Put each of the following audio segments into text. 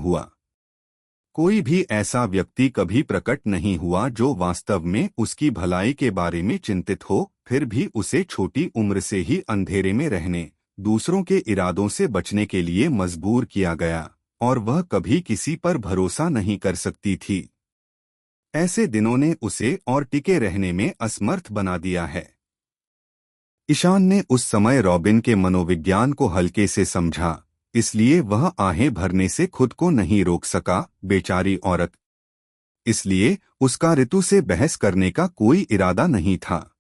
हुआ। कोई भी ऐसा व्यक्ति कभी प्रकट नहीं हुआ जो वास्तव में उसकी भलाई के बारे में चिंतित हो, फिर भी उसे छोटी उम्र से ही अंधेरे में रहने, दूसरों के इरादों से बचने के लिए मजबूर किया गया, और वह कभी किसी पर भरोसा नहीं कर सकती थी। ऐसे दिनों ने उसे और टिके रहने में असमर्थ बना दिया है। ईशान ने उस समय रॉबिन के मनोविज्ञान को हल्के से समझा, इसलिए वह आहें भरने से खुद को नहीं रोक सका। बेचारी औरत। इसलिए उसका ऋतु से बहस करने का कोई इरादा नहीं था।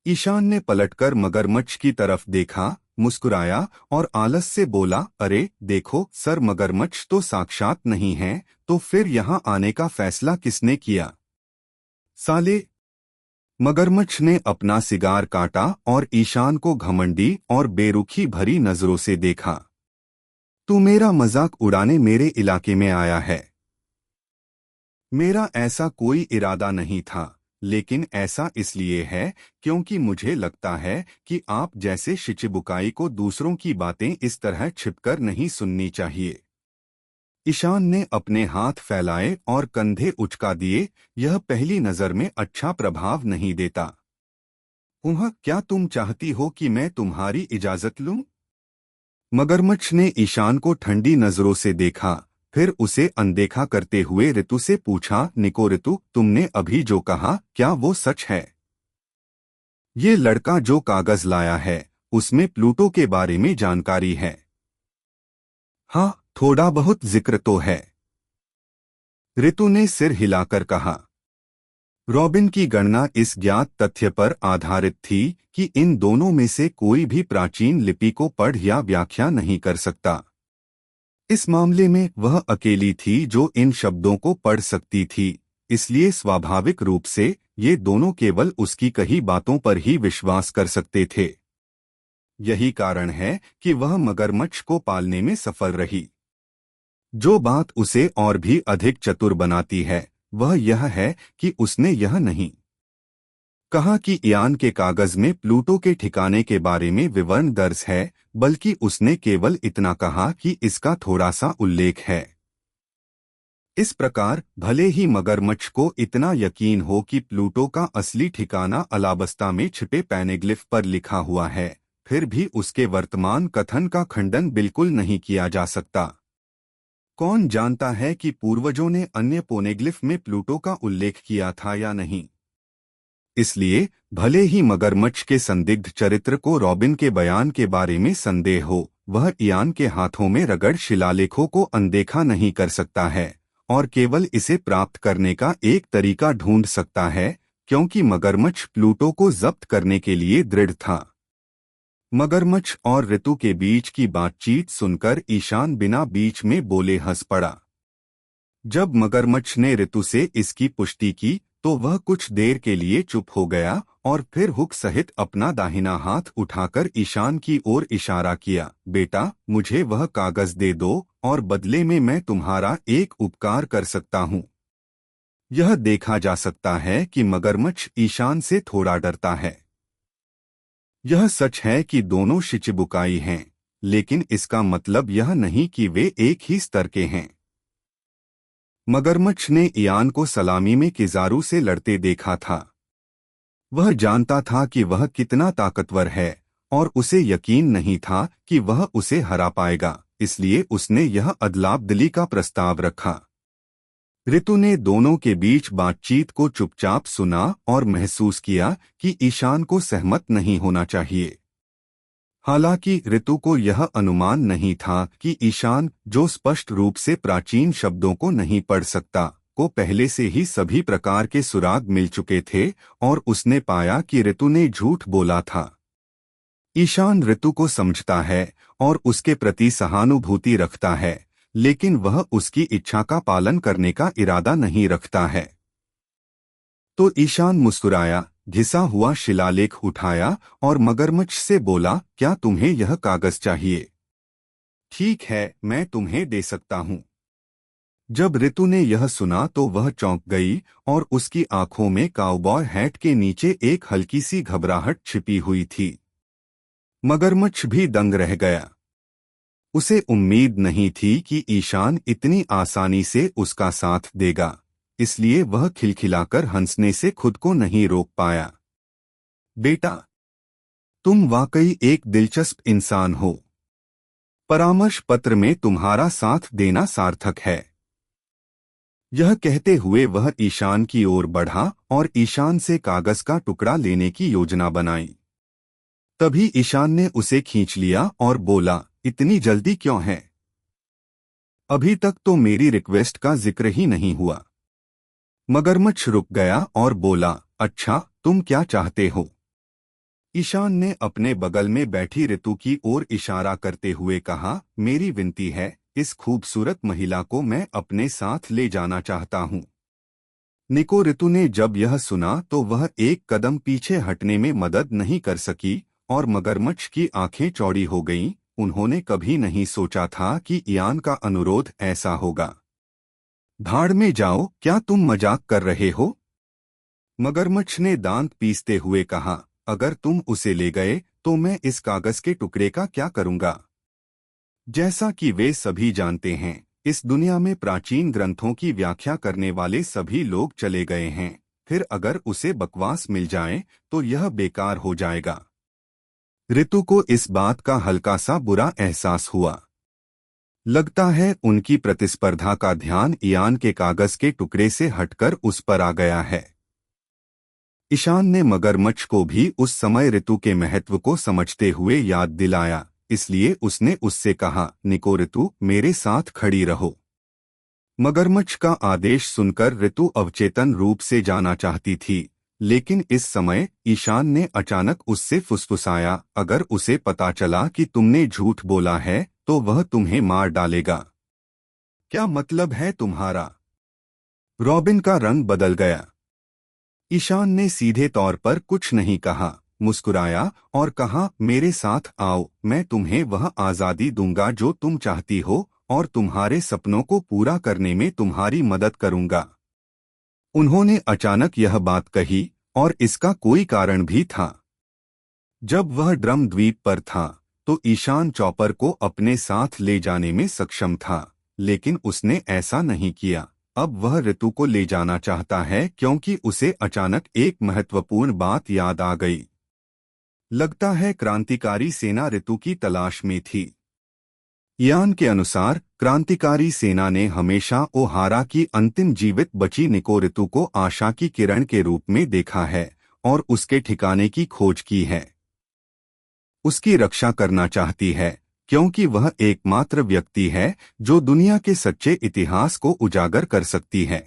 ईशान ने पलटकर मगरमच्छ की तरफ देखा, मुस्कुराया और आलस से बोला, अरे देखो सर, मगरमच्छ तो साक्षात नहीं है, तो फिर यहाँ आने का फैसला किसने किया? साले। मगरमच्छ ने अपना सिगार काटा और ईशान को घमंडी और बेरुखी भरी नजरों से देखा। तू मेरा मजाक उड़ाने मेरे इलाके में आया है? मेरा ऐसा कोई इरादा नहीं था, लेकिन ऐसा इसलिए है क्योंकि मुझे लगता है कि आप जैसे शिचिबुकाई को दूसरों की बातें इस तरह छिपकर नहीं सुननी चाहिए। ईशान ने अपने हाथ फैलाए और कंधे उचका दिए। यह पहली नजर में अच्छा प्रभाव नहीं देता। क्या तुम चाहती हो कि मैं तुम्हारी इजाजत लूं? मगरमच्छ ने ईशान को ठंडी नजरों से देखा, फिर उसे अनदेखा करते हुए ऋतु से पूछा, निको ऋतु, तुमने अभी जो कहा क्या वो सच है? ये लड़का जो कागज लाया है उसमें प्लूटो के बारे में जानकारी है। हाँ, थोड़ा बहुत जिक्र तो है, ऋतु ने सिर हिलाकर कहा। रॉबिन की गणना इस ज्ञात तथ्य पर आधारित थी कि इन दोनों में से कोई भी प्राचीन लिपि को पढ़ या व्याख्या नहीं कर सकता। इस मामले में वह अकेली थी जो इन शब्दों को पढ़ सकती थी, इसलिए स्वाभाविक रूप से ये दोनों केवल उसकी कही बातों पर ही विश्वास कर सकते थे। यही कारण है कि वह मगरमच्छ को पालने में सफल रही। जो बात उसे और भी अधिक चतुर बनाती है वह यह है कि उसने यह नहीं कहा कि इयान के कागज में प्लूटो के ठिकाने के बारे में विवरण दर्ज है, बल्कि उसने केवल इतना कहा कि इसका थोड़ा सा उल्लेख है। इस प्रकार भले ही मगरमच्छ को इतना यकीन हो कि प्लूटो का असली ठिकाना अलाबस्ता में छिपे पैनेग्लिफ पर लिखा हुआ है, फिर भी उसके वर्तमान कथन का खंडन बिल्कुल नहीं किया जा सकता। कौन जानता है कि पूर्वजों ने अन्य पोनेग्लिफ में प्लूटो का उल्लेख किया था या नहीं। इसलिए भले ही मगरमच्छ के संदिग्ध चरित्र को रॉबिन के बयान के बारे में संदेह हो, वह इयान के हाथों में रगड़ शिलालेखों को अनदेखा नहीं कर सकता है और केवल इसे प्राप्त करने का एक तरीका ढूंढ सकता है, क्योंकि मगरमच्छ प्लूटो को जब्त करने के लिए दृढ़ था। मगरमच्छ और ऋतु के बीच की बातचीत सुनकर ईशान बिना बीच में बोले हंस पड़ा। जब मगरमच्छ ने ऋतु से इसकी पुष्टि की तो वह कुछ देर के लिए चुप हो गया और फिर हुक सहित अपना दाहिना हाथ उठाकर ईशान की ओर इशारा किया, बेटा मुझे वह कागज दे दो और बदले में मैं तुम्हारा एक उपकार कर सकता हूँ। यह देखा जा सकता है कि मगरमच्छ ईशान से थोड़ा डरता है। यह सच है कि दोनों शिचिबुकाई हैं, लेकिन इसका मतलब यह नहीं कि वे एक ही स्तर के हैं। मगरमच्छ ने इयान को सलामी में किजारू से लड़ते देखा था। वह जानता था कि वह कितना ताकतवर है और उसे यकीन नहीं था कि वह उसे हरा पाएगा, इसलिए उसने यह अदलाबदली का प्रस्ताव रखा। ऋतु ने दोनों के बीच बातचीत को चुपचाप सुना और महसूस किया कि ईशान को सहमत नहीं होना चाहिए। हालांकि ऋतु को यह अनुमान नहीं था कि ईशान, जो स्पष्ट रूप से प्राचीन शब्दों को नहीं पढ़ सकता, को पहले से ही सभी प्रकार के सुराग मिल चुके थे और उसने पाया कि ऋतु ने झूठ बोला था। ईशान ऋतु को समझता है और उसके प्रति सहानुभूति रखता है, लेकिन वह उसकी इच्छा का पालन करने का इरादा नहीं रखता है। तो ईशान मुस्कुराया, घिसा हुआ शिलालेख उठाया और मगरमच्छ से बोला, क्या तुम्हें यह कागज चाहिए? ठीक है, मैं तुम्हें दे सकता हूँ। जब ऋतु ने यह सुना तो वह चौंक गई और उसकी आंखों में काउबॉय हैट के नीचे एक हल्की सी घबराहट छिपी हुई थी। मगरमच्छ भी दंग रह गया। उसे उम्मीद नहीं थी कि ईशान इतनी आसानी से उसका साथ देगा, इसलिए वह खिलखिलाकर हंसने से खुद को नहीं रोक पाया। बेटा, तुम वाकई एक दिलचस्प इंसान हो। परामर्श पत्र में तुम्हारा साथ देना सार्थक है। यह कहते हुए वह ईशान की ओर बढ़ा और ईशान से कागज का टुकड़ा लेने की योजना बनाई। तभी ईशान ने उसे खींच लिया और बोला, इतनी जल्दी क्यों है? अभी तक तो मेरी रिक्वेस्ट का जिक्र ही नहीं हुआ। मगरमच्छ रुक गया और बोला, अच्छा, तुम क्या चाहते हो? ईशान ने अपने बगल में बैठी ऋतु की ओर इशारा करते हुए कहा, मेरी विनती है, इस खूबसूरत महिला को मैं अपने साथ ले जाना चाहता हूँ। निको ऋतु ने जब यह सुना तो वह एक कदम पीछे हटने में मदद नहीं कर सकी और मगरमच्छ की आंखें चौड़ी हो गईं। उन्होंने कभी नहीं सोचा था कि इयान का अनुरोध ऐसा होगा। भाड़ में जाओ, क्या तुम मजाक कर रहे हो? मगरमच्छ ने दांत पीसते हुए कहा, अगर तुम उसे ले गए तो मैं इस कागज के टुकड़े का क्या करूंगा? जैसा कि वे सभी जानते हैं, इस दुनिया में प्राचीन ग्रंथों की व्याख्या करने वाले सभी लोग चले गए हैं। फिर अगर उसे बकवास मिल जाए तो यह बेकार हो जाएगा। ऋतु को इस बात का हल्का सा बुरा एहसास हुआ। लगता है उनकी प्रतिस्पर्धा का ध्यान इयान के कागज के टुकड़े से हटकर उस पर आ गया है। ईशान ने मगरमच्छ को भी उस समय ऋतु के महत्व को समझते हुए याद दिलाया, इसलिए उसने उससे कहा, निको ऋतु, मेरे साथ खड़ी रहो। मगरमच्छ का आदेश सुनकर ऋतु अवचेतन रूप से जाना चाहती थी, लेकिन इस समय ईशान ने अचानक उससे फुसफुसाया, अगर उसे पता चला कि तुमने झूठ बोला है तो वह तुम्हें मार डालेगा। क्या मतलब है तुम्हारा? रॉबिन का रंग बदल गया। ईशान ने सीधे तौर पर कुछ नहीं कहा, मुस्कुराया और कहा, मेरे साथ आओ, मैं तुम्हें वह आज़ादी दूंगा जो तुम चाहती हो और तुम्हारे सपनों को पूरा करने में तुम्हारी मदद करूंगा। उन्होंने अचानक यह बात कही और इसका कोई कारण भी था। जब वह ड्रम द्वीप पर था तो ईशान चॉपर को अपने साथ ले जाने में सक्षम था, लेकिन उसने ऐसा नहीं किया। अब वह ऋतु को ले जाना चाहता है क्योंकि उसे अचानक एक महत्वपूर्ण बात याद आ गई। लगता है क्रांतिकारी सेना ऋतु की तलाश में थी। इयान के अनुसार क्रांतिकारी सेना ने हमेशा ओहारा की अंतिम जीवित बची निको ऋतु को आशा की किरण के रूप में देखा है और उसके ठिकाने की खोज की है। उसकी रक्षा करना चाहती है क्योंकि वह एकमात्र व्यक्ति है जो दुनिया के सच्चे इतिहास को उजागर कर सकती है।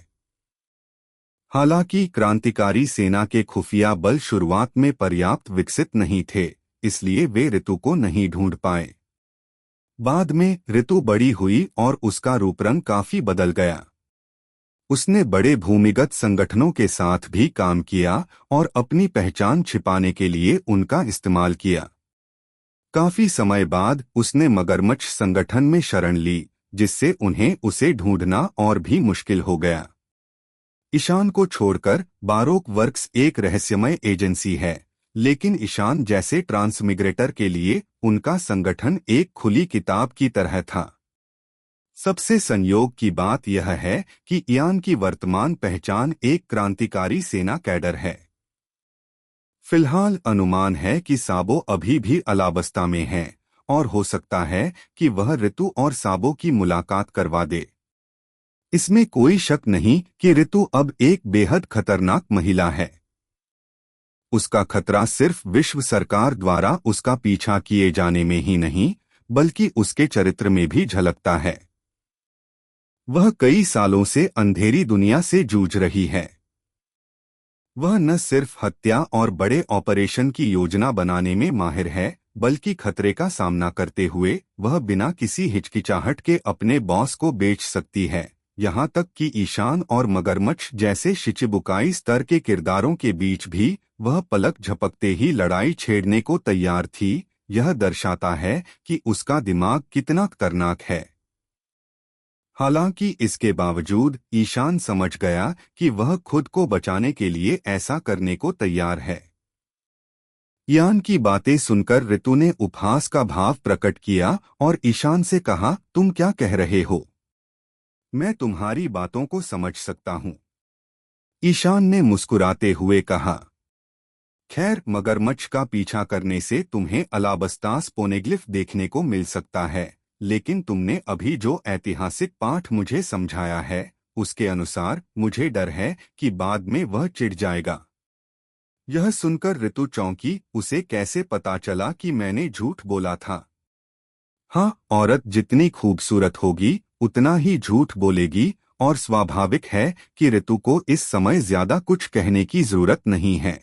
हालांकि क्रांतिकारी सेना के खुफिया बल शुरुआत में पर्याप्त विकसित नहीं थे, इसलिए वे ऋतु को नहीं ढूंढ पाए। बाद में ऋतु बड़ी हुई और उसका रूपरंग काफी बदल गया। उसने बड़े भूमिगत संगठनों के साथ भी काम किया और अपनी पहचान छिपाने के लिए उनका इस्तेमाल किया। काफी समय बाद उसने मगरमच्छ संगठन में शरण ली, जिससे उन्हें उसे ढूंढना और भी मुश्किल हो गया। ईशान को छोड़कर बारोक वर्क्स एक रहस्यमय एजेंसी है, लेकिन ईशान जैसे ट्रांसमिग्रेटर के लिए उनका संगठन एक खुली किताब की तरह था। सबसे संयोग की बात यह है कि इयान की वर्तमान पहचान एक क्रांतिकारी सेना कैडर है। फिलहाल अनुमान है कि साबो अभी भी अलाबस्ता में है और हो सकता है कि वह ऋतु और साबो की मुलाकात करवा दे। इसमें कोई शक नहीं कि ऋतु अब एक बेहद खतरनाक महिला है। उसका खतरा सिर्फ विश्व सरकार द्वारा उसका पीछा किए जाने में ही नहीं, बल्कि उसके चरित्र में भी झलकता है। वह कई सालों से अंधेरी दुनिया से जूझ रही है। वह न सिर्फ हत्या और बड़े ऑपरेशन की योजना बनाने में माहिर है, बल्कि खतरे का सामना करते हुए वह बिना किसी हिचकिचाहट के अपने बॉस को बेच सकती है। यहाँ तक कि ईशान और मगरमच्छ जैसे शिचिबुकाई स्तर के किरदारों के बीच भी वह पलक झपकते ही लड़ाई छेड़ने को तैयार थी। यह दर्शाता है कि उसका दिमाग कितना खतरनाक है। हालांकि इसके बावजूद ईशान समझ गया कि वह खुद को बचाने के लिए ऐसा करने को तैयार है। ईयान की बातें सुनकर ऋतु ने उपहास का भाव प्रकट किया और ईशान से कहा, तुम क्या कह रहे हो? मैं तुम्हारी बातों को समझ सकता हूँ। ईशान ने मुस्कुराते हुए कहा, खैर, मगरमच्छ का पीछा करने से तुम्हें अलाबस्तास पोनेग्लिफ देखने को मिल सकता है, लेकिन तुमने अभी जो ऐतिहासिक पाठ मुझे समझाया है, उसके अनुसार मुझे डर है कि बाद में वह चिढ़ जाएगा। यह सुनकर ऋतु चौंकी। उसे कैसे पता चला कि मैंने झूठ बोला था? हाँ, औरत जितनी खूबसूरत होगी उतना ही झूठ बोलेगी, और स्वाभाविक है कि ऋतु को इस समय ज्यादा कुछ कहने की जरूरत नहीं है।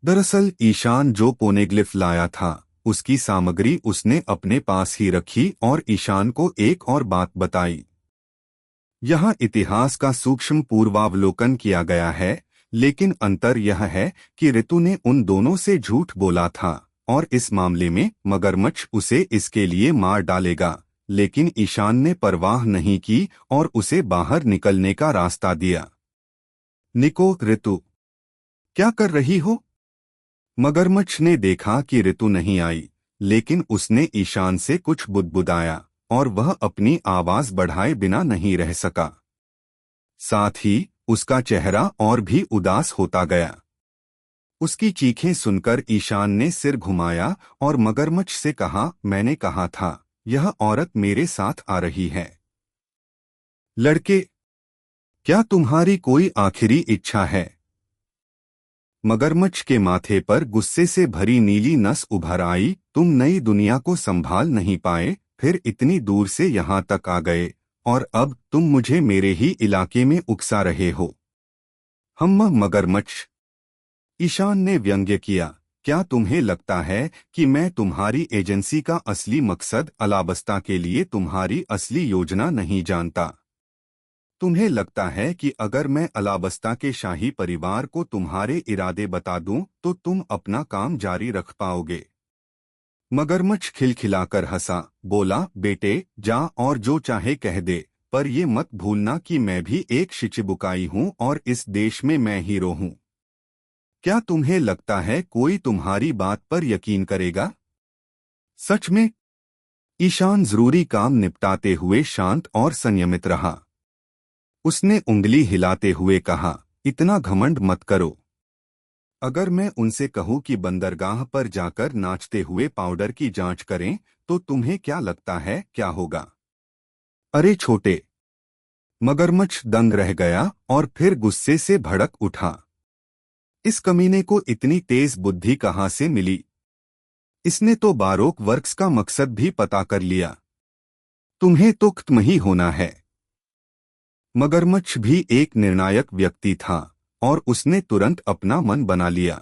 दरअसल ईशान जो पोनेग्लिफ लाया था, उसकी सामग्री उसने अपने पास ही रखी और ईशान को एक और बात बताई। यहाँ इतिहास का सूक्ष्म पूर्वावलोकन किया गया है, लेकिन अंतर यह है कि ऋतु ने उन दोनों से झूठ बोला था और इस मामले में मगरमच्छ उसे इसके लिए मार डालेगा, लेकिन ईशान ने परवाह नहीं की और उसे बाहर निकलने का रास्ता दिया। निको, ऋतु क्या कर रही हो? मगरमच्छ ने देखा कि ऋतु नहीं आई, लेकिन उसने ईशान से कुछ बुदबुदाया और वह अपनी आवाज बढ़ाए बिना नहीं रह सका। साथ ही उसका चेहरा और भी उदास होता गया। उसकी चीखें सुनकर ईशान ने सिर घुमाया और मगरमच्छ से कहा, मैंने कहा था, यह औरत मेरे साथ आ रही है। लड़के, क्या तुम्हारी कोई आखिरी इच्छा है? मगरमच्छ के माथे पर गुस्से से भरी नीली नस उभर आई। तुम नई दुनिया को संभाल नहीं पाए, फिर इतनी दूर से यहाँ तक आ गए, और अब तुम मुझे मेरे ही इलाके में उकसा रहे हो। मगरमच्छ, ईशान ने व्यंग्य किया, क्या तुम्हें लगता है कि मैं तुम्हारी एजेंसी का असली मकसद अलाबस्ता के लिए तुम्हारी असली योजना नहीं जानता? तुम्हें लगता है कि अगर मैं अलाबस्ता के शाही परिवार को तुम्हारे इरादे बता दूं तो तुम अपना काम जारी रख पाओगे? मगरमच्छ खिलखिलाकर हंसा, बोला, बेटे जा और जो चाहे कह दे, पर ये मत भूलना कि मैं भी एक शिचिबुकाई हूँ और इस देश में मैं हीरो हूँ। क्या तुम्हें लगता है कोई तुम्हारी बात पर यकीन करेगा? सच में? ईशान जरूरी काम निपटाते हुए शांत और संयमित रहा। उसने उंगली हिलाते हुए कहा, इतना घमंड मत करो। अगर मैं उनसे कहूं कि बंदरगाह पर जाकर नाचते हुए पाउडर की जांच करें, तो तुम्हें क्या लगता है क्या होगा? अरे छोटे! मगरमच्छ दंग रह गया और फिर गुस्से से भड़क उठा। इस कमीने को इतनी तेज बुद्धि कहाँ से मिली? इसने तो बारोक वर्क्स का मकसद भी पता कर लिया। तुम्हें तो खत्म ही होना है। मगरमच्छ भी एक निर्णायक व्यक्ति था और उसने तुरंत अपना मन बना लिया।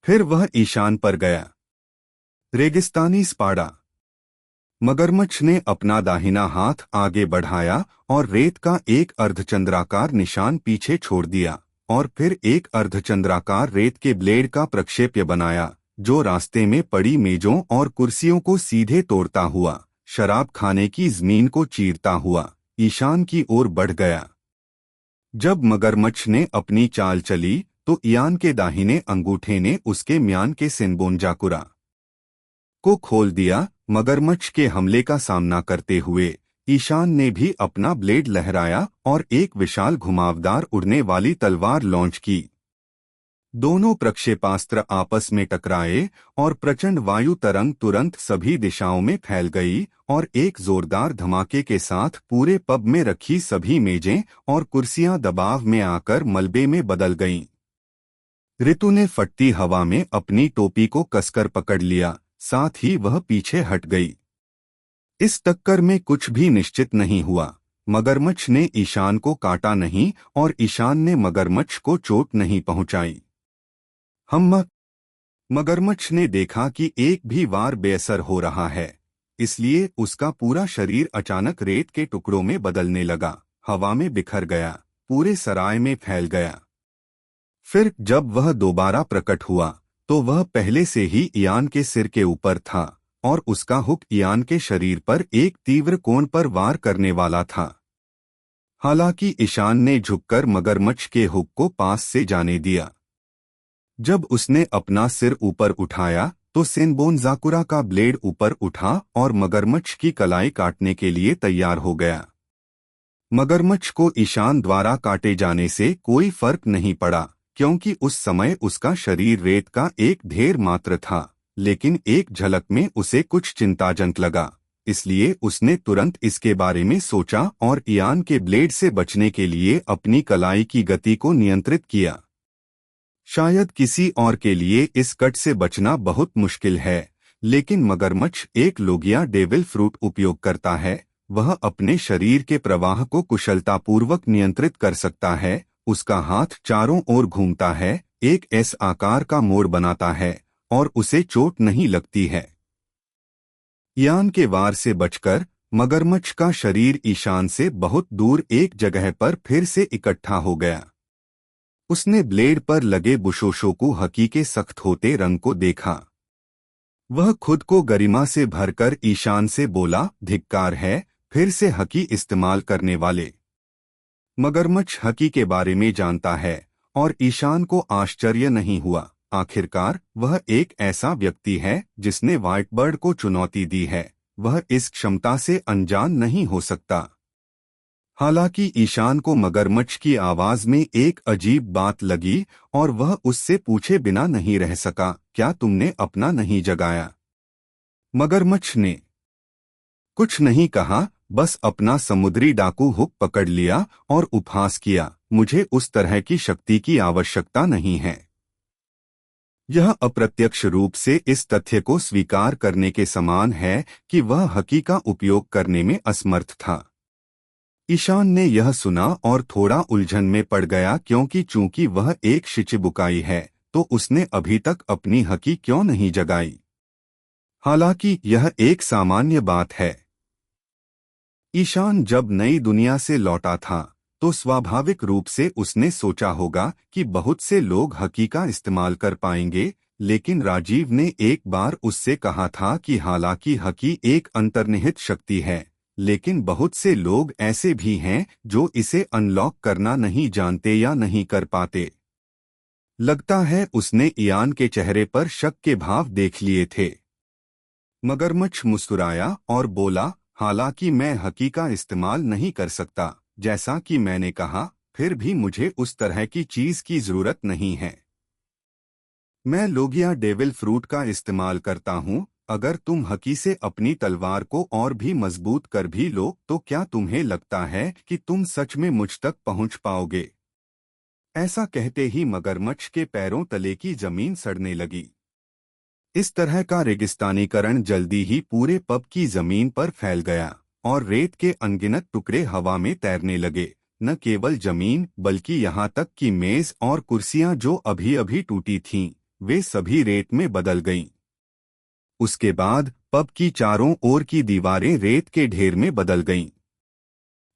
फिर वह ईशान पर गया। रेगिस्तानी स्पाड़ा। मगरमच्छ ने अपना दाहिना हाथ आगे बढ़ाया और रेत का एक अर्धचंद्राकार निशान पीछे छोड़ दिया, और फिर एक अर्धचंद्राकार रेत के ब्लेड का प्रक्षेप्य बनाया, जो रास्ते में पड़ी मेजों और कुर्सियों को सीधे तोड़ता हुआ, शराब खाने की जमीन को चीरता हुआ, ईशान की ओर बढ़ गया। जब मगरमच्छ ने अपनी चाल चली तो ईयान के दाहिने अंगूठे ने उसके म्यान के सिनबोनजाकुरा को खोल दिया। मगरमच्छ के हमले का सामना करते हुए ईशान ने भी अपना ब्लेड लहराया और एक विशाल घुमावदार उड़ने वाली तलवार लॉन्च की। दोनों प्रक्षेपास्त्र आपस में टकराए और प्रचंड वायु तरंग तुरंत सभी दिशाओं में फैल गई और एक जोरदार धमाके के साथ पूरे पब में रखी सभी मेजें और कुर्सियां दबाव में आकर मलबे में बदल गईं। ऋतु ने फटती हवा में अपनी टोपी को कसकर पकड़ लिया, साथ ही वह पीछे हट गई। इस टक्कर में कुछ भी निश्चित नहीं हुआ। मगरमच्छ ने ईशान को काटा नहीं और ईशान ने मगरमच्छ को चोट नहीं पहुंचाई। मगरमच्छ ने देखा कि एक भी वार बेअसर हो रहा है, इसलिए उसका पूरा शरीर अचानक रेत के टुकड़ों में बदलने लगा, हवा में बिखर गया, पूरे सराय में फैल गया। फिर जब वह दोबारा प्रकट हुआ तो वह पहले से ही ईयान के सिर के ऊपर था और उसका हुक ईयान के शरीर पर एक तीव्र कोण पर वार करने वाला था। हालांकि ईशान ने झुककर मगरमच्छ के हुक को पास से जाने दिया। जब उसने अपना सिर ऊपर उठाया तो सेनबोनजाकुरा का ब्लेड ऊपर उठा और मगरमच्छ की कलाई काटने के लिए तैयार हो गया। मगरमच्छ को ईशान द्वारा काटे जाने से कोई फर्क नहीं पड़ा, क्योंकि उस समय उसका शरीर रेत का एक ढेर मात्र था, लेकिन एक झलक में उसे कुछ चिंताजनक लगा। इसलिए उसने तुरंत इसके बारे में सोचा और इयान के ब्लेड से बचने के लिए अपनी कलाई की गति को नियंत्रित किया। शायद किसी और के लिए इस कट से बचना बहुत मुश्किल है, लेकिन मगरमच्छ एक लोगिया डेविल फ्रूट उपयोग करता है। वह अपने शरीर के प्रवाह को कुशलतापूर्वक नियंत्रित कर सकता है। उसका हाथ चारों ओर घूमता है, एक एस आकार का मोड़ बनाता है और उसे चोट नहीं लगती है। इयान के वार से बचकर मगरमच्छ का शरीर ईशान से बहुत दूर एक जगह पर फिर से इकट्ठा हो गया। उसने ब्लेड पर लगे बुशोशोकू हकी के सख्त होते रंग को देखा। वह खुद को गरिमा से भरकर ईशान से बोला, धिक्कार है फिर से हकी इस्तेमाल करने वाले। मगरमच्छ हकी के बारे में जानता है और ईशान को आश्चर्य नहीं हुआ। आखिरकार वह एक ऐसा व्यक्ति है जिसने व्हाइटबर्ड को चुनौती दी है। वह इस क्षमता से अनजान नहीं हो सकता। हालांकि ईशान को मगरमच्छ की आवाज में एक अजीब बात लगी और वह उससे पूछे बिना नहीं रह सका, क्या तुमने अपना नहीं जगाया? मगरमच्छ ने कुछ नहीं कहा, बस अपना समुद्री डाकू हुक पकड़ लिया और उपहास किया, मुझे उस तरह की शक्ति की आवश्यकता नहीं है। यह अप्रत्यक्ष रूप से इस तथ्य को स्वीकार करने के समान है कि वह हकी का उपयोग करने में असमर्थ था। ईशान ने यह सुना और थोड़ा उलझन में पड़ गया, क्योंकि चूंकि वह एक शिचिबुकाई है तो उसने अभी तक अपनी हकी क्यों नहीं जगाई। हालांकि यह एक सामान्य बात है। ईशान जब नई दुनिया से लौटा था तो स्वाभाविक रूप से उसने सोचा होगा कि बहुत से लोग हकी का इस्तेमाल कर पाएंगे, लेकिन राजीव ने एक बार उससे कहा था कि हालांकि हकी एक अंतर्निहित शक्ति है, लेकिन बहुत से लोग ऐसे भी हैं जो इसे अनलॉक करना नहीं जानते या नहीं कर पाते। लगता है उसने इयान के चेहरे पर शक के भाव देख लिए थे। मगरमच्छ मुस्कुराया और बोला, हालांकि मैं हकी का इस्तेमाल नहीं कर सकता, जैसा कि मैंने कहा, फिर भी मुझे उस तरह की चीज की जरूरत नहीं है। मैं लोगिया डेविल फ्रूट का इस्तेमाल करता हूँ। अगर तुम हकी से अपनी तलवार को और भी मजबूत कर भी लो तो क्या तुम्हें लगता है कि तुम सच में मुझ तक पहुंच पाओगे? ऐसा कहते ही मगरमच्छ के पैरों तले की जमीन सड़ने लगी। इस तरह का रेगिस्तानीकरण जल्दी ही पूरे पब की जमीन पर फैल गया और रेत के अनगिनत टुकड़े हवा में तैरने लगे। न केवल जमीन बल्कि यहाँ तक कि मेज और कुर्सियां जो अभी अभी टूटी थीं, वे सभी रेत में बदल गईं। उसके बाद पब की चारों ओर की दीवारें रेत के ढेर में बदल गईं।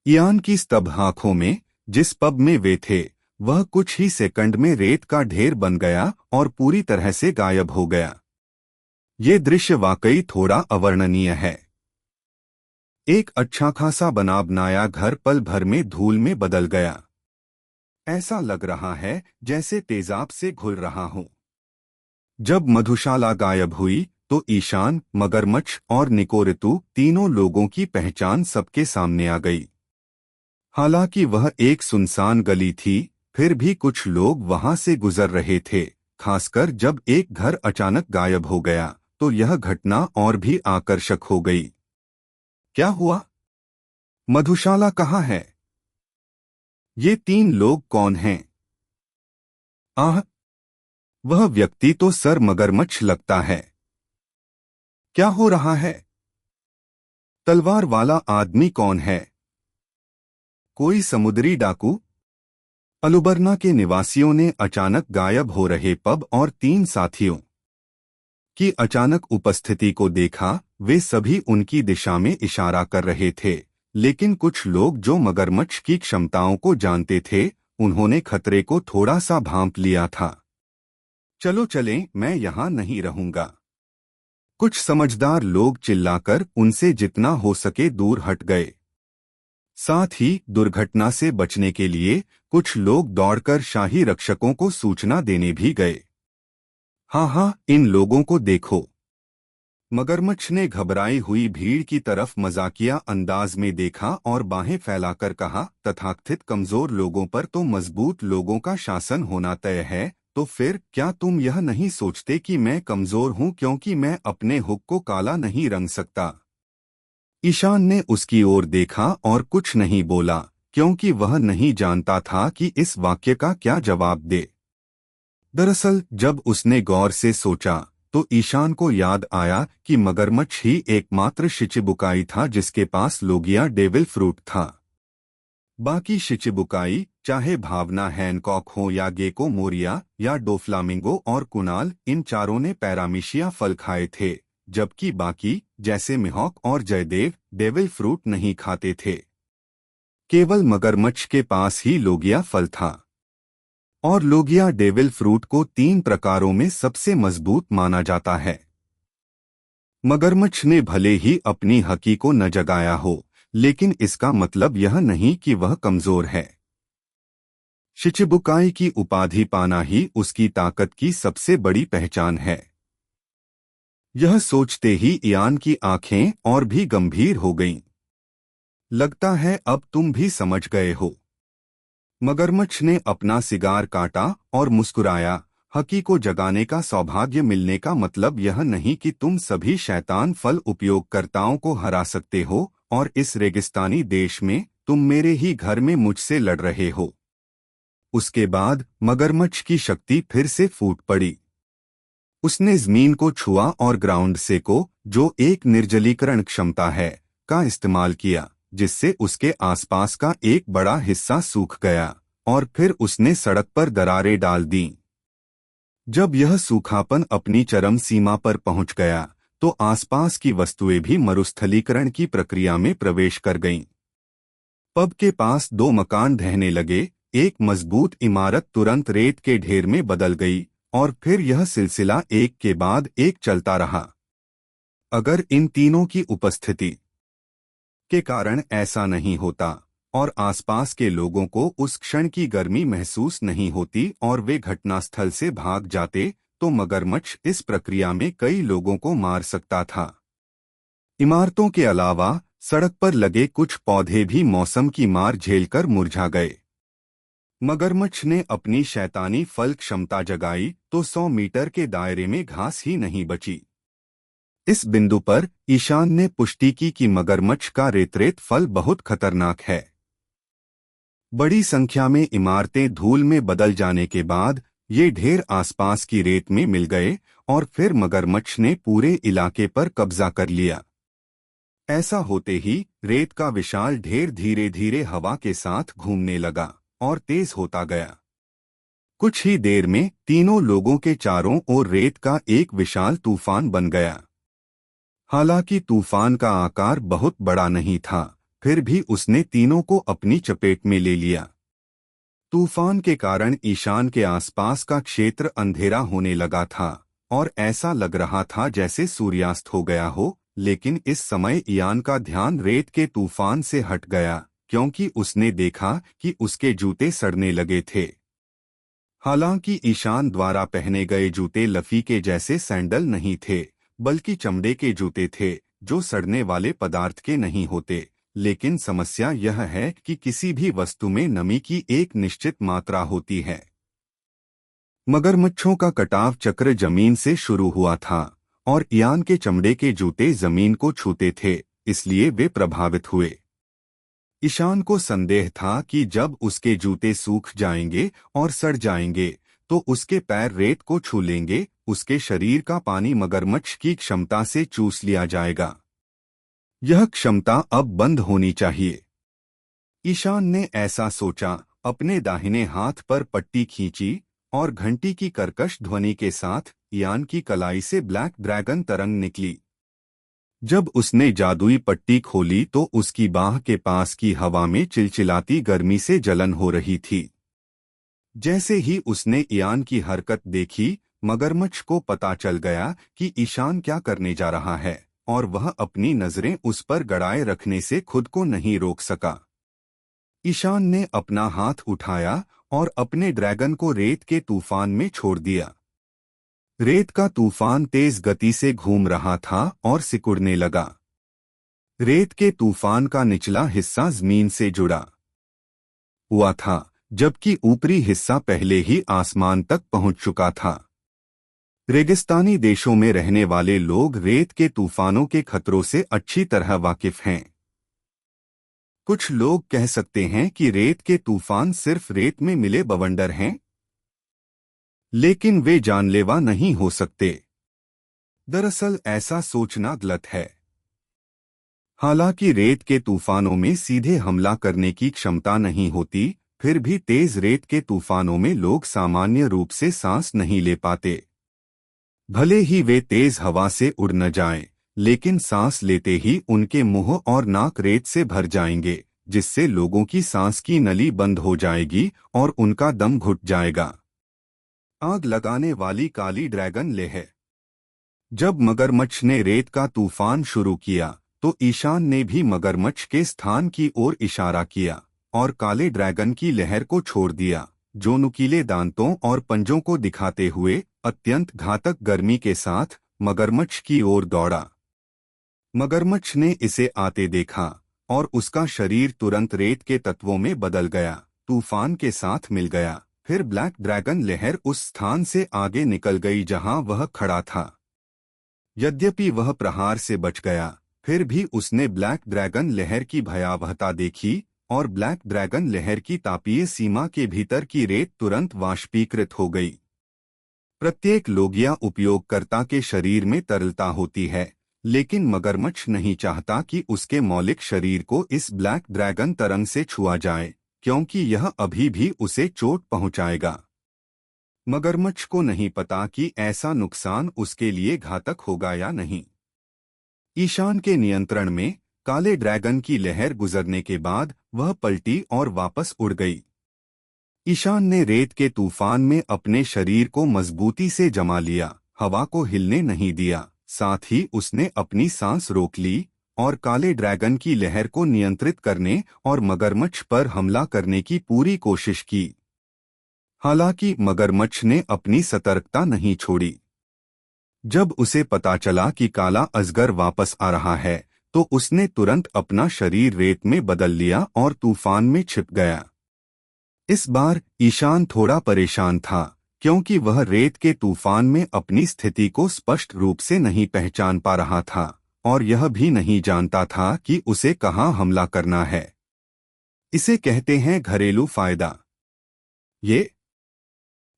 इयान की स्तब्ध आंखों में जिस पब में वे थे वह कुछ ही सेकंड में रेत का ढेर बन गया और पूरी तरह से गायब हो गया। ये दृश्य वाकई थोड़ा अवर्णनीय है। एक अच्छा खासा बना बनाया घर पल भर में धूल में बदल गया। ऐसा लग रहा है जैसे तेजाब से घुल रहा हो। जब मधुशाला गायब हुई तो ईशान, मगरमच्छ और निकोरितु तीनों लोगों की पहचान सबके सामने आ गई। हालांकि वह एक सुनसान गली थी, फिर भी कुछ लोग वहां से गुजर रहे थे। खासकर जब एक घर अचानक गायब हो गया तो यह घटना और भी आकर्षक हो गई। क्या हुआ? मधुशाला कहाँ है? ये तीन लोग कौन हैं? आह, वह व्यक्ति तो सर मगरमच्छ लगता है। क्या हो रहा है? तलवार वाला आदमी कौन है? कोई समुद्री डाकू? अलुबर्ना के निवासियों ने अचानक गायब हो रहे पब और तीन साथियों की अचानक उपस्थिति को देखा। वे सभी उनकी दिशा में इशारा कर रहे थे, लेकिन कुछ लोग जो मगरमच्छ की क्षमताओं को जानते थे, उन्होंने खतरे को थोड़ा सा भांप लिया था। चलो चलें, मैं यहाँ नहीं रहूंगा। कुछ समझदार लोग चिल्लाकर उनसे जितना हो सके दूर हट गए। साथ ही दुर्घटना से बचने के लिए कुछ लोग दौड़कर शाही रक्षकों को सूचना देने भी गए। हाँ हाँ, इन लोगों को देखो। मगरमच्छ ने घबराई हुई भीड़ की तरफ मजाकिया अंदाज में देखा और बाहें फैलाकर कहा, तथाकथित कमजोर लोगों पर तो मजबूत लोगों का शासन होना तय है, तो फिर क्या तुम यह नहीं सोचते कि मैं कमजोर हूं क्योंकि मैं अपने हुक को काला नहीं रंग सकता? ईशान ने उसकी ओर देखा और कुछ नहीं बोला, क्योंकि वह नहीं जानता था कि इस वाक्य का क्या जवाब दे। दरअसल जब उसने गौर से सोचा तो ईशान को याद आया कि मगरमच्छ ही एकमात्र शिचिबुकाई था जिसके पास लोगिया डेविल फ्रूट था। बाकी शिचिबुकाई, चाहे भावना हैनकॉक हो या गेको मोरिया या डोफ्लामिंगो और कुणाल, इन चारों ने पैरामीशिया फल खाए थे, जबकि बाकी जैसे मिहॉक और जयदेव डेविल फ्रूट नहीं खाते थे। केवल मगरमच्छ के पास ही लोगिया फल था। और लोगिया डेविल फ्रूट को 3 प्रकारों में सबसे मजबूत माना जाता है। मगरमच्छ ने भले ही अपनी हकी को न जगाया हो, लेकिन इसका मतलब यह नहीं कि वह कमजोर है। शिचिबुकाई की उपाधि पाना ही उसकी ताकत की सबसे बड़ी पहचान है। यह सोचते ही इयान की आंखें और भी गंभीर हो गईं। लगता है अब तुम भी समझ गए हो। मगरमच्छ ने अपना सिगार काटा और मुस्कुराया। हकी को जगाने का सौभाग्य मिलने का मतलब यह नहीं कि तुम सभी शैतान फल उपयोगकर्ताओं को हरा सकते हो, और इस रेगिस्तानी देश में तुम मेरे ही घर में मुझसे लड़ रहे हो। उसके बाद मगरमच्छ की शक्ति फिर से फूट पड़ी। उसने जमीन को छुआ और ग्राउंड से को, जो एक निर्जलीकरण क्षमता है, का इस्तेमाल किया, जिससे उसके आसपास का एक बड़ा हिस्सा सूख गया, और फिर उसने सड़क पर दरारें डाल दीं। जब यह सूखापन अपनी चरम सीमा पर पहुंच गया, तो आसपास की वस्तुएं भी मरुस्थलीकरण की प्रक्रिया में प्रवेश कर गईं। पब के पास 2 मकान ढहने लगे, एक मजबूत इमारत तुरंत रेत के ढेर में बदल गई, और फिर यह सिलसिला एक के बाद एक चलता रहा। अगर इन तीनों की उपस्थिति के कारण ऐसा नहीं होता और आसपास के लोगों को उस क्षण की गर्मी महसूस नहीं होती और वे घटनास्थल से भाग जाते, तो मगरमच्छ इस प्रक्रिया में कई लोगों को मार सकता था। इमारतों के अलावा सड़क पर लगे कुछ पौधे भी मौसम की मार झेलकर मुरझा गए। मगरमच्छ ने अपनी शैतानी फल क्षमता जगाई तो 100 मीटर के दायरे में घास ही नहीं बची। इस बिंदु पर ईशान ने पुष्टि की कि मगरमच्छ का रेतरेत फल बहुत खतरनाक है। बड़ी संख्या में इमारतें धूल में बदल जाने के बाद ये ढेर आसपास की रेत में मिल गए, और फिर मगरमच्छ ने पूरे इलाके पर कब्जा कर लिया। ऐसा होते ही रेत का विशाल ढेर धीरे धीरे हवा के साथ घूमने लगा और तेज होता गया। कुछ ही देर में तीनों लोगों के चारों ओर रेत का एक विशाल तूफान बन गया। हालांकि तूफान का आकार बहुत बड़ा नहीं था, फिर भी उसने तीनों को अपनी चपेट में ले लिया। तूफान के कारण ईशान के आसपास का क्षेत्र अंधेरा होने लगा था और ऐसा लग रहा था जैसे सूर्यास्त हो गया हो, लेकिन इस समय इयान का ध्यान रेत के तूफान से हट गया, क्योंकि उसने देखा कि उसके जूते सड़ने लगे थे। हालांकि ईशान द्वारा पहने गए जूते लफी के जैसे सैंडल नहीं थे, बल्कि चमड़े के जूते थे, जो सड़ने वाले पदार्थ के नहीं होते। लेकिन समस्या यह है कि किसी भी वस्तु में नमी की एक निश्चित मात्रा होती है। मगरमच्छों का कटाव चक्र जमीन से शुरू हुआ था और इयान के चमड़े के जूते जमीन को छूते थे, इसलिए वे प्रभावित हुए। ईशान को संदेह था कि जब उसके जूते सूख जाएंगे और सड़ जाएंगे, तो उसके पैर रेत को छू लेंगे, उसके शरीर का पानी मगरमच्छ की क्षमता से चूस लिया जाएगा। यह क्षमता अब बंद होनी चाहिए। ईशान ने ऐसा सोचा, अपने दाहिने हाथ पर पट्टी खींची और घंटी की कर्कश ध्वनि के साथ इयान की कलाई से ब्लैक ड्रैगन तरंग निकली। जब उसने जादुई पट्टी खोली तो उसकी बाह के पास की हवा में चिलचिलाती गर्मी से जलन हो रही थी। जैसे ही उसने इयान की हरकत देखी, मगरमच्छ को पता चल गया कि ईशान क्या करने जा रहा है, और वह अपनी नजरें उस पर गड़ाए रखने से खुद को नहीं रोक सका। ईशान ने अपना हाथ उठाया और अपने ड्रैगन को रेत के तूफान में छोड़ दिया। रेत का तूफान तेज गति से घूम रहा था और सिकुड़ने लगा। रेत के तूफान का निचला हिस्सा जमीन से जुड़ा हुआ था, जबकि ऊपरी हिस्सा पहले ही आसमान तक पहुंच चुका था। रेगिस्तानी देशों में रहने वाले लोग रेत के तूफानों के खतरों से अच्छी तरह वाकिफ हैं। कुछ लोग कह सकते हैं कि रेत के तूफान सिर्फ रेत में मिले बवंडर हैं, लेकिन वे जानलेवा नहीं हो सकते। दरअसल ऐसा सोचना गलत है। हालांकि रेत के तूफानों में सीधे हमला करने की क्षमता नहीं होती, फिर भी तेज रेत के तूफानों में लोग सामान्य रूप से सांस नहीं ले पाते। भले ही वे तेज हवा से उड़ न जाएं, लेकिन सांस लेते ही उनके मुंह और नाक रेत से भर जाएंगे, जिससे लोगों की सांस की नली बंद हो जाएगी और उनका दम घुट जाएगा। आग लगाने वाली काली ड्रैगन लहर। जब मगरमच्छ ने रेत का तूफान शुरू किया तो ईशान ने भी मगरमच्छ के स्थान की ओर इशारा किया और काले ड्रैगन की लहर को छोड़ दिया, जो नुकीले दांतों और पंजों को दिखाते हुए अत्यंत घातक गर्मी के साथ मगरमच्छ की ओर दौड़ा। मगरमच्छ ने इसे आते देखा और उसका शरीर तुरंत रेत के तत्वों में बदल गया, तूफान के साथ मिल गया। फिर ब्लैक ड्रैगन लहर उस स्थान से आगे निकल गई जहां वह खड़ा था। यद्यपि वह प्रहार से बच गया, फिर भी उसने ब्लैक ड्रैगन लहर की भयावहता देखी और ब्लैक ड्रैगन लहर की तापीय सीमा के भीतर की रेत तुरंत वाष्पीकृत हो गई। प्रत्येक लोगिया उपयोगकर्ता के शरीर में तरलता होती है, लेकिन मगरमच्छ नहीं चाहता कि उसके मौलिक शरीर को इस ब्लैक ड्रैगन तरंग से छुआ जाए, क्योंकि यह अभी भी उसे चोट पहुंचाएगा। मगरमच्छ को नहीं पता कि ऐसा नुकसान उसके लिए घातक होगा या नहीं। ईशान के नियंत्रण में काले ड्रैगन की लहर गुजरने के बाद वह पलटी और वापस उड़ गई। ईशान ने रेत के तूफान में अपने शरीर को मजबूती से जमा लिया, हवा को हिलने नहीं दिया, साथ ही उसने अपनी सांस रोक ली और काले ड्रैगन की लहर को नियंत्रित करने और मगरमच्छ पर हमला करने की पूरी कोशिश की। हालांकि मगरमच्छ ने अपनी सतर्कता नहीं छोड़ी। जब उसे पता चला कि काला अजगर वापस आ रहा है, तो उसने तुरंत अपना शरीर रेत में बदल लिया और तूफान में छिप गया। इस बार ईशान थोड़ा परेशान था, क्योंकि वह रेत के तूफान में अपनी स्थिति को स्पष्ट रूप से नहीं पहचान पा रहा था और यह भी नहीं जानता था कि उसे कहाँ हमला करना है। इसे कहते हैं घरेलू फायदा। ये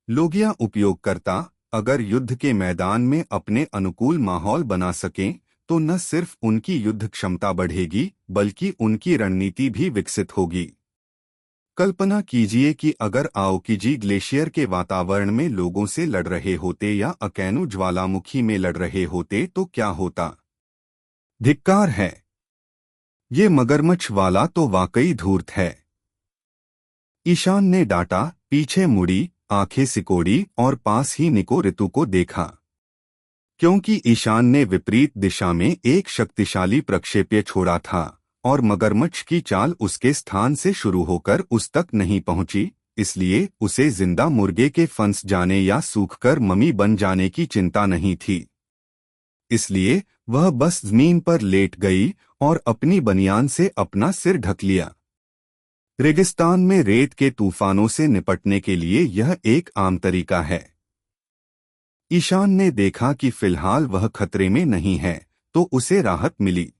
लोगिया उपयोगकर्ता अगर युद्ध के मैदान में अपने अनुकूल माहौल बना सकें, तो न सिर्फ उनकी युद्ध क्षमता बढ़ेगी, बल्कि उनकी रणनीति भी विकसित होगी। कल्पना कीजिए कि अगर आओकीजी ग्लेशियर के वातावरण में लोगों से लड़ रहे होते या अकैनु ज्वालामुखी में लड़ रहे होते तो क्या होता। धिक्कार है, ये मगरमच्छ वाला तो वाकई धूर्त है। ईशान ने डांटा, पीछे मुड़ी, आंखें सिकोड़ी और पास ही निको ऋतु को देखा। क्योंकि ईशान ने विपरीत दिशा में एक शक्तिशाली प्रक्षेप्य छोड़ा था और मगरमच्छ की चाल उसके स्थान से शुरू होकर उस तक नहीं पहुंची, इसलिए उसे जिंदा मुर्गे के फंस जाने या सूखकर ममी बन जाने की चिंता नहीं थी। इसलिए वह बस जमीन पर लेट गई और अपनी बनियान से अपना सिर ढक लिया। रेगिस्तान में रेत के तूफानों से निपटने के लिए यह एक आम तरीका है। ईशान ने देखा कि फिलहाल वह खतरे में नहीं है, तो उसे राहत मिली।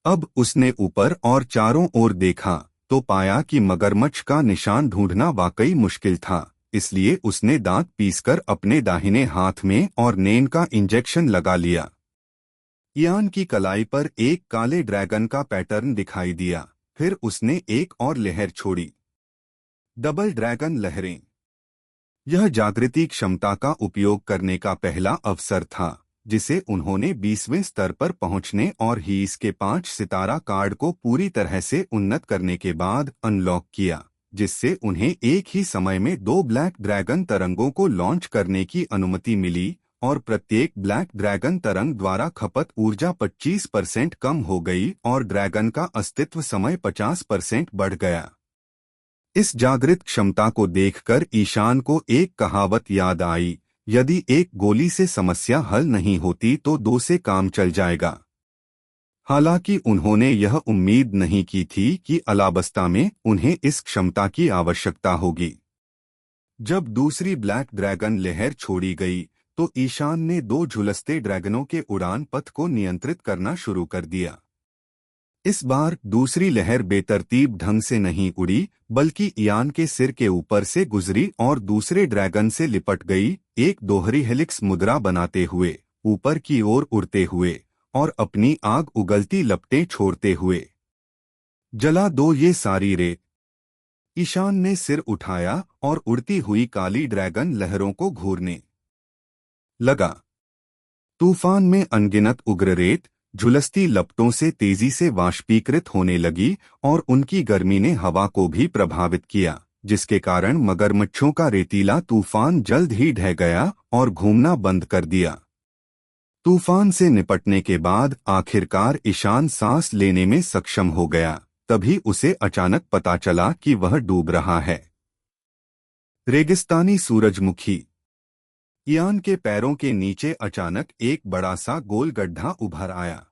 अब उसने ऊपर और चारों ओर देखा तो पाया कि मगरमच्छ का निशान ढूंढना वाकई मुश्किल था, इसलिए उसने दांत पीसकर अपने दाहिने हाथ में और नेन का इंजेक्शन लगा लिया। ईशान की कलाई पर एक काले ड्रैगन का पैटर्न दिखाई दिया। फिर उसने एक और लहर छोड़ी, डबल ड्रैगन लहरें। यह जागृति क्षमता का उपयोग करने का पहला अवसर था, जिसे उन्होंने 20वें स्तर पर पहुंचने और हीस के 5 सितारा कार्ड को पूरी तरह से उन्नत करने के बाद अनलॉक किया, जिससे उन्हें एक ही समय में 2 ब्लैक ड्रैगन तरंगों को लॉन्च करने की अनुमति मिली और प्रत्येक ब्लैक ड्रैगन तरंग द्वारा खपत ऊर्जा 25% कम हो गई और ड्रैगन का अस्तित्व समय 50% बढ़ गया। इस जागृत क्षमता को देखकर ईशान को एक कहावत याद आई, यदि एक गोली से समस्या हल नहीं होती तो दो से काम चल जाएगा। हालांकि उन्होंने यह उम्मीद नहीं की थी कि अलाबस्ता में उन्हें इस क्षमता की आवश्यकता होगी। जब दूसरी ब्लैक ड्रैगन लहर छोड़ी गई तो ईशान ने दो झुलसते ड्रैगनों के उड़ान पथ को नियंत्रित करना शुरू कर दिया। इस बार दूसरी लहर बेतरतीब ढंग से नहीं उड़ी, बल्कि इयान के सिर के ऊपर से गुजरी और दूसरे ड्रैगन से लिपट गई, एक दोहरी हेलिक्स मुद्रा बनाते हुए, ऊपर की ओर उड़ते हुए और अपनी आग उगलती लपटें छोड़ते हुए। जला दो ये सारी रेत। ईशान ने सिर उठाया और उड़ती हुई काली ड्रैगन लहरों को घूरने लगा। तूफान में अनगिनत उग्र रेत झुलसती लपटों से तेजी से वाष्पीकृत होने लगी और उनकी गर्मी ने हवा को भी प्रभावित किया, जिसके कारण मगरमच्छों का रेतीला तूफान जल्द ही ढह गया और घूमना बंद कर दिया। तूफान से निपटने के बाद आखिरकार ईशान सांस लेने में सक्षम हो गया। तभी उसे अचानक पता चला कि वह डूब रहा है। रेगिस्तानी सूरजमुखी। इयान के पैरों के नीचे अचानक एक बड़ा सा गोल गड्ढा उभर आया।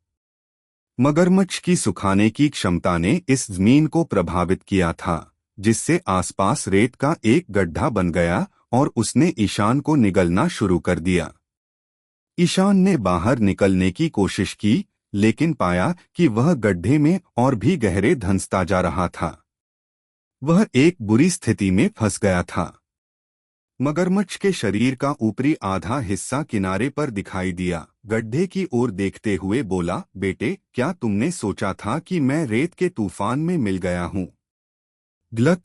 मगरमच्छ की सुखाने की क्षमता ने इस जमीन को प्रभावित किया था, जिससे आसपास रेत का एक गड्ढा बन गया और उसने ईशान को निगलना शुरू कर दिया। ईशान ने बाहर निकलने की कोशिश की, लेकिन पाया कि वह गड्ढे में और भी गहरे धंसता जा रहा था। वह एक बुरी स्थिति में फंस गया था। मगरमच्छ के शरीर का ऊपरी आधा हिस्सा किनारे पर दिखाई दिया। गड्ढे की ओर देखते हुए बोला, बेटे, क्या तुमने सोचा था कि मैं रेत के तूफान में मिल गया हूँ? गलत।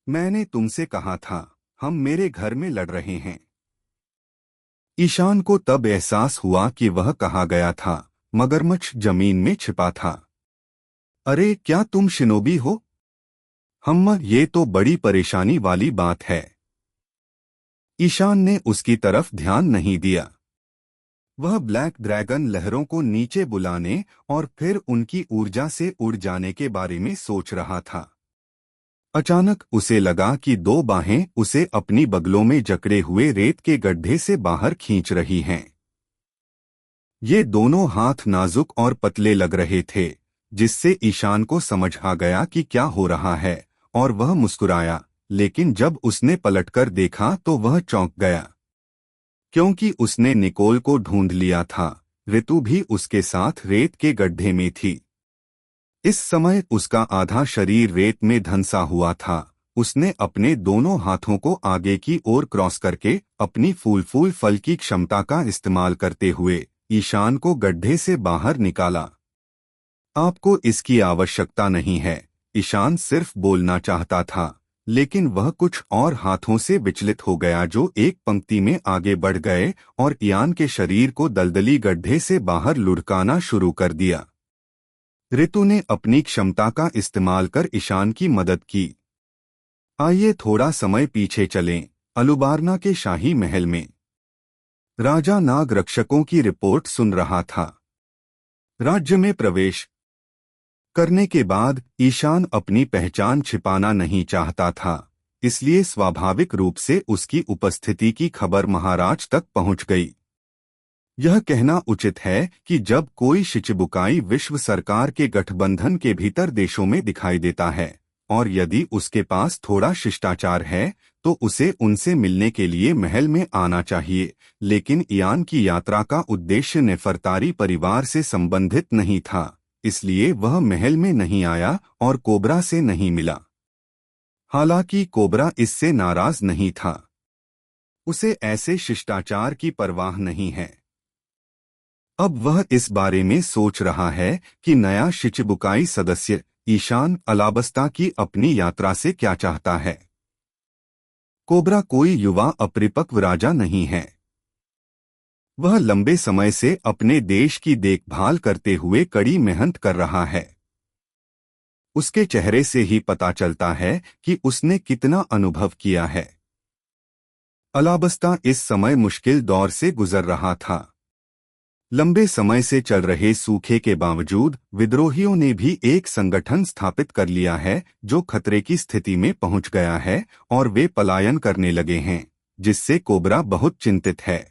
मैंने तुमसे कहा था, हम मेरे घर में लड़ रहे हैं। ईशान को तब एहसास हुआ कि वह कहाँ गया था। मगरमच्छ जमीन में छिपा था। अरे, क्या तुम शिनोबी हो? ये तो बड़ी परेशानी वाली बात है। ईशान ने उसकी तरफ ध्यान नहीं दिया। वह ब्लैक ड्रैगन लहरों को नीचे बुलाने और फिर उनकी ऊर्जा से उड़ जाने के बारे में सोच रहा था। अचानक उसे लगा कि दो बाहें उसे अपनी बगलों में जकड़े हुए रेत के गड्ढे से बाहर खींच रही हैं। ये दोनों हाथ नाजुक और पतले लग रहे थे, जिससे ईशान को समझ आ गया कि क्या हो रहा है, और वह मुस्कुराया। लेकिन जब उसने पलटकर देखा तो वह चौंक गया, क्योंकि उसने निकोल को ढूंढ लिया था। ऋतु भी उसके साथ रेत के गड्ढे में थी। इस समय उसका आधा शरीर रेत में धंसा हुआ था। उसने अपने दोनों हाथों को आगे की ओर क्रॉस करके अपनी फूल फल की क्षमता का इस्तेमाल करते हुए ईशान को गड्ढे से बाहर निकाला। आपको इसकी आवश्यकता नहीं है, ईशान सिर्फ बोलना चाहता था, लेकिन वह कुछ और हाथों से विचलित हो गया जो एक पंक्ति में आगे बढ़ गए और इयान के शरीर को दलदली गड्ढे से बाहर लुढ़काना शुरू कर दिया। ऋतु ने अपनी क्षमता का इस्तेमाल कर ईशान की मदद की। आइए थोड़ा समय पीछे चलें। अलुबारना के शाही महल में राजा नाग रक्षकों की रिपोर्ट सुन रहा था। राज्य में प्रवेश करने के बाद ईशान अपनी पहचान छिपाना नहीं चाहता था, इसलिए स्वाभाविक रूप से उसकी उपस्थिति की खबर महाराज तक पहुंच गई। यह कहना उचित है कि जब कोई शिचिबुकाई विश्व सरकार के गठबंधन के भीतर देशों में दिखाई देता है और यदि उसके पास थोड़ा शिष्टाचार है तो उसे उनसे मिलने के लिए महल में आना चाहिए। लेकिन इयान की यात्रा का उद्देश्य नेफरतारी परिवार से संबंधित नहीं था, इसलिए वह महल में नहीं आया और कोबरा से नहीं मिला। हालांकि कोबरा इससे नाराज नहीं था, उसे ऐसे शिष्टाचार की परवाह नहीं है। अब वह इस बारे में सोच रहा है कि नया शिचिबुकाई सदस्य ईशान अलाबस्ता की अपनी यात्रा से क्या चाहता है। कोबरा कोई युवा अपरिपक्व राजा नहीं है। वह लंबे समय से अपने देश की देखभाल करते हुए कड़ी मेहनत कर रहा है। उसके चेहरे से ही पता चलता है कि उसने कितना अनुभव किया है। अलाबस्ता इस समय मुश्किल दौर से गुजर रहा था। लंबे समय से चल रहे सूखे के बावजूद विद्रोहियों ने भी एक संगठन स्थापित कर लिया है जो खतरे की स्थिति में पहुंच गया है और वे पलायन करने लगे हैं। जिससे कोबरा बहुत चिंतित है।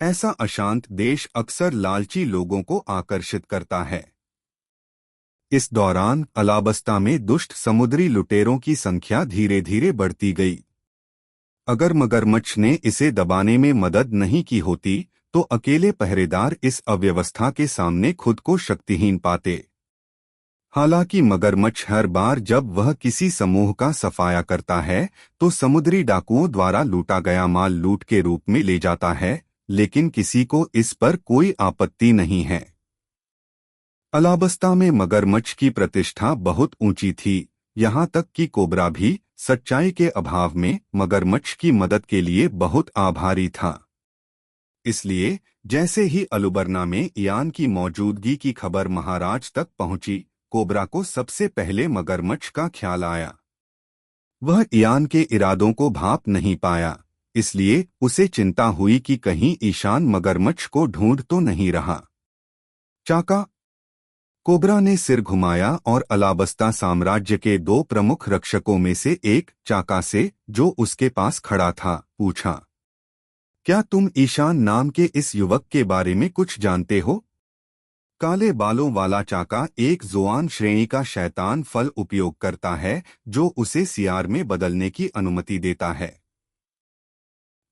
ऐसा अशांत देश अक्सर लालची लोगों को आकर्षित करता है। इस दौरान अलाबस्ता में दुष्ट समुद्री लुटेरों की संख्या धीरे धीरे बढ़ती गई। अगर मगरमच्छ ने इसे दबाने में मदद नहीं की होती तो अकेले पहरेदार इस अव्यवस्था के सामने खुद को शक्तिहीन पाते। हालांकि मगरमच्छ हर बार जब वह किसी समूह का सफाया करता है तो समुद्री डाकुओं द्वारा लूटा गया माल लूट के रूप में ले जाता है, लेकिन किसी को इस पर कोई आपत्ति नहीं है। अलाबस्ता में मगरमच्छ की प्रतिष्ठा बहुत ऊंची थी, यहाँ तक कि कोबरा भी सच्चाई के अभाव में मगरमच्छ की मदद के लिए बहुत आभारी था। इसलिए जैसे ही अलुबरना में इयान की मौजूदगी की खबर महाराज तक पहुंची, कोबरा को सबसे पहले मगरमच्छ का ख्याल आया। वह इयान के इरादों को भाप नहीं पाया, इसलिए उसे चिंता हुई कि कहीं ईशान मगरमच्छ को ढूंढ तो नहीं रहा। चाका। कोबरा ने सिर घुमाया और अलाबस्ता साम्राज्य के 2 प्रमुख रक्षकों में से एक चाका से, जो उसके पास खड़ा था, पूछा, क्या तुम ईशान नाम के इस युवक के बारे में कुछ जानते हो? काले बालों वाला चाका एक जोआन श्रेणी का शैतान फल उपयोग करता है जो उसे सियार में बदलने की अनुमति देता है।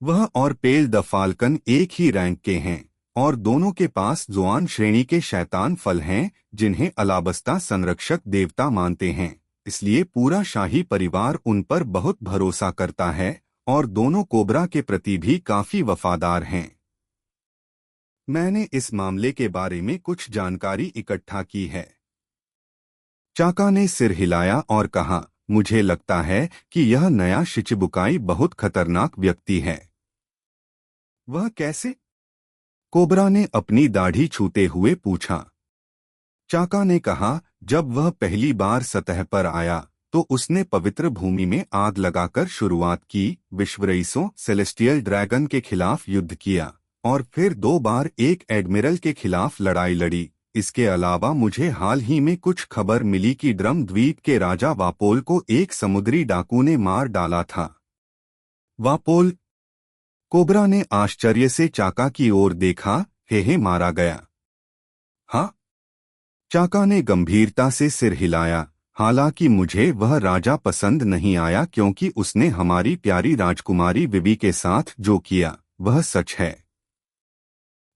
वह और पेल द फाल्कन एक ही रैंक के हैं और दोनों के पास जोआन श्रेणी के शैतान फल हैं जिन्हें अलाबस्ता संरक्षक देवता मानते हैं, इसलिए पूरा शाही परिवार उन पर बहुत भरोसा करता है और दोनों कोबरा के प्रति भी काफी वफादार हैं। मैंने इस मामले के बारे में कुछ जानकारी इकट्ठा की है। चाका ने सिर हिलाया और कहा, मुझे लगता है कि यह नया शिचिबुकाई बहुत खतरनाक व्यक्ति है। वह कैसे? कोबरा ने अपनी दाढ़ी छूते हुए पूछा। चाका ने कहा, जब वह पहली बार सतह पर आया तो उसने पवित्र भूमि में आग लगाकर शुरुआत की, विश्वरईसों सेलेस्टियल ड्रैगन के खिलाफ युद्ध किया और फिर 2 बार एक एडमिरल के खिलाफ लड़ाई लड़ी। इसके अलावा मुझे हाल ही में कुछ खबर मिली कि ड्रम द्वीप के राजा वापोल को एक समुद्री डाकू ने मार डाला था। वापोल? कोबरा ने आश्चर्य से चाका की ओर देखा। हे मारा गया? हाँ? चाका ने गंभीरता से सिर हिलाया। हालांकि मुझे वह राजा पसंद नहीं आया क्योंकि उसने हमारी प्यारी राजकुमारी विवी के साथ जो किया वह सच है।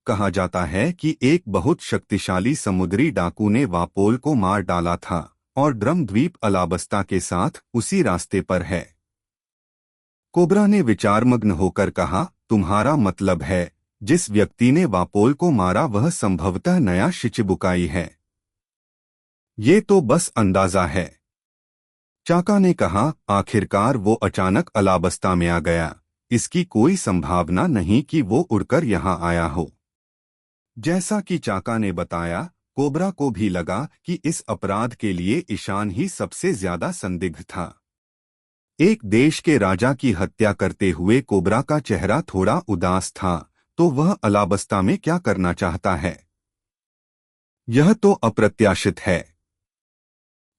कहा जाता है कि एक बहुत शक्तिशाली समुद्री डाकू ने वापोल को मार डाला था और ड्रम द्वीप अलाबस्ता के साथ उसी रास्ते पर है। कोबरा ने विचारमग्न होकर कहा, तुम्हारा मतलब है जिस व्यक्ति ने वापोल को मारा वह संभवतः नया शिचिबुकाई है? ये तो बस अंदाजा है। चाका ने कहा, आखिरकार वो अचानक अलाबस्ता में आ गया, इसकी कोई संभावना नहीं कि वो उड़कर यहाँ आया हो। जैसा कि चाका ने बताया, कोबरा को भी लगा कि इस अपराध के लिए ईशान ही सबसे ज्यादा संदिग्ध था। एक देश के राजा की हत्या करते हुए कोबरा का चेहरा थोड़ा उदास था, तो वह अलाबस्ता में क्या करना चाहता है? यह तो अप्रत्याशित है।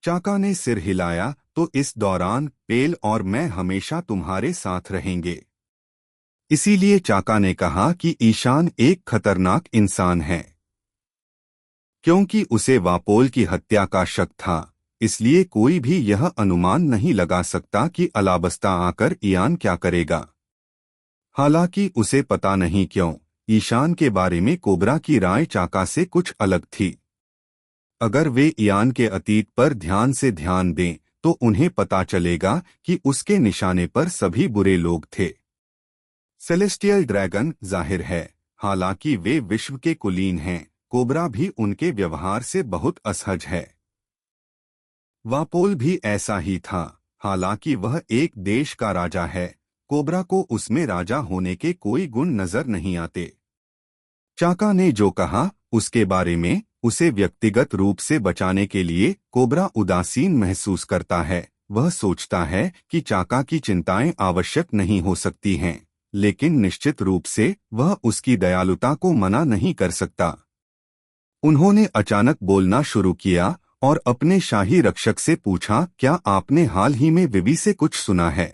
चाका ने सिर हिलाया, तो इस दौरान पेल और मैं हमेशा तुम्हारे साथ रहेंगे। इसीलिए चाका ने कहा कि ईशान एक खतरनाक इंसान है। क्योंकि उसे वापोल की हत्या का शक था, इसलिए कोई भी यह अनुमान नहीं लगा सकता कि अलाबस्ता आकर इयान क्या करेगा। हालांकि उसे पता नहीं क्यों ईशान के बारे में कोबरा की राय चाका से कुछ अलग थी। अगर वे इयान के अतीत पर ध्यान से ध्यान दें तो उन्हें पता चलेगा कि उसके निशाने पर सभी बुरे लोग थे। सेलेस्टियल ड्रैगन जाहिर है, हालांकि वे विश्व के कुलीन हैं, कोबरा भी उनके व्यवहार से बहुत असहज है। वापोल भी ऐसा ही था, हालांकि वह एक देश का राजा है, कोबरा को उसमें राजा होने के कोई गुण नजर नहीं आते। चाका ने जो कहा उसके बारे में उसे व्यक्तिगत रूप से बचाने के लिए कोबरा उदासीन महसूस करता है। वह सोचता है कि चाका की चिंताएं आवश्यक नहीं हो सकती हैं, लेकिन निश्चित रूप से वह उसकी दयालुता को मना नहीं कर सकता। उन्होंने अचानक बोलना शुरू किया और अपने शाही रक्षक से पूछा, क्या आपने हाल ही में विवी से कुछ सुना है?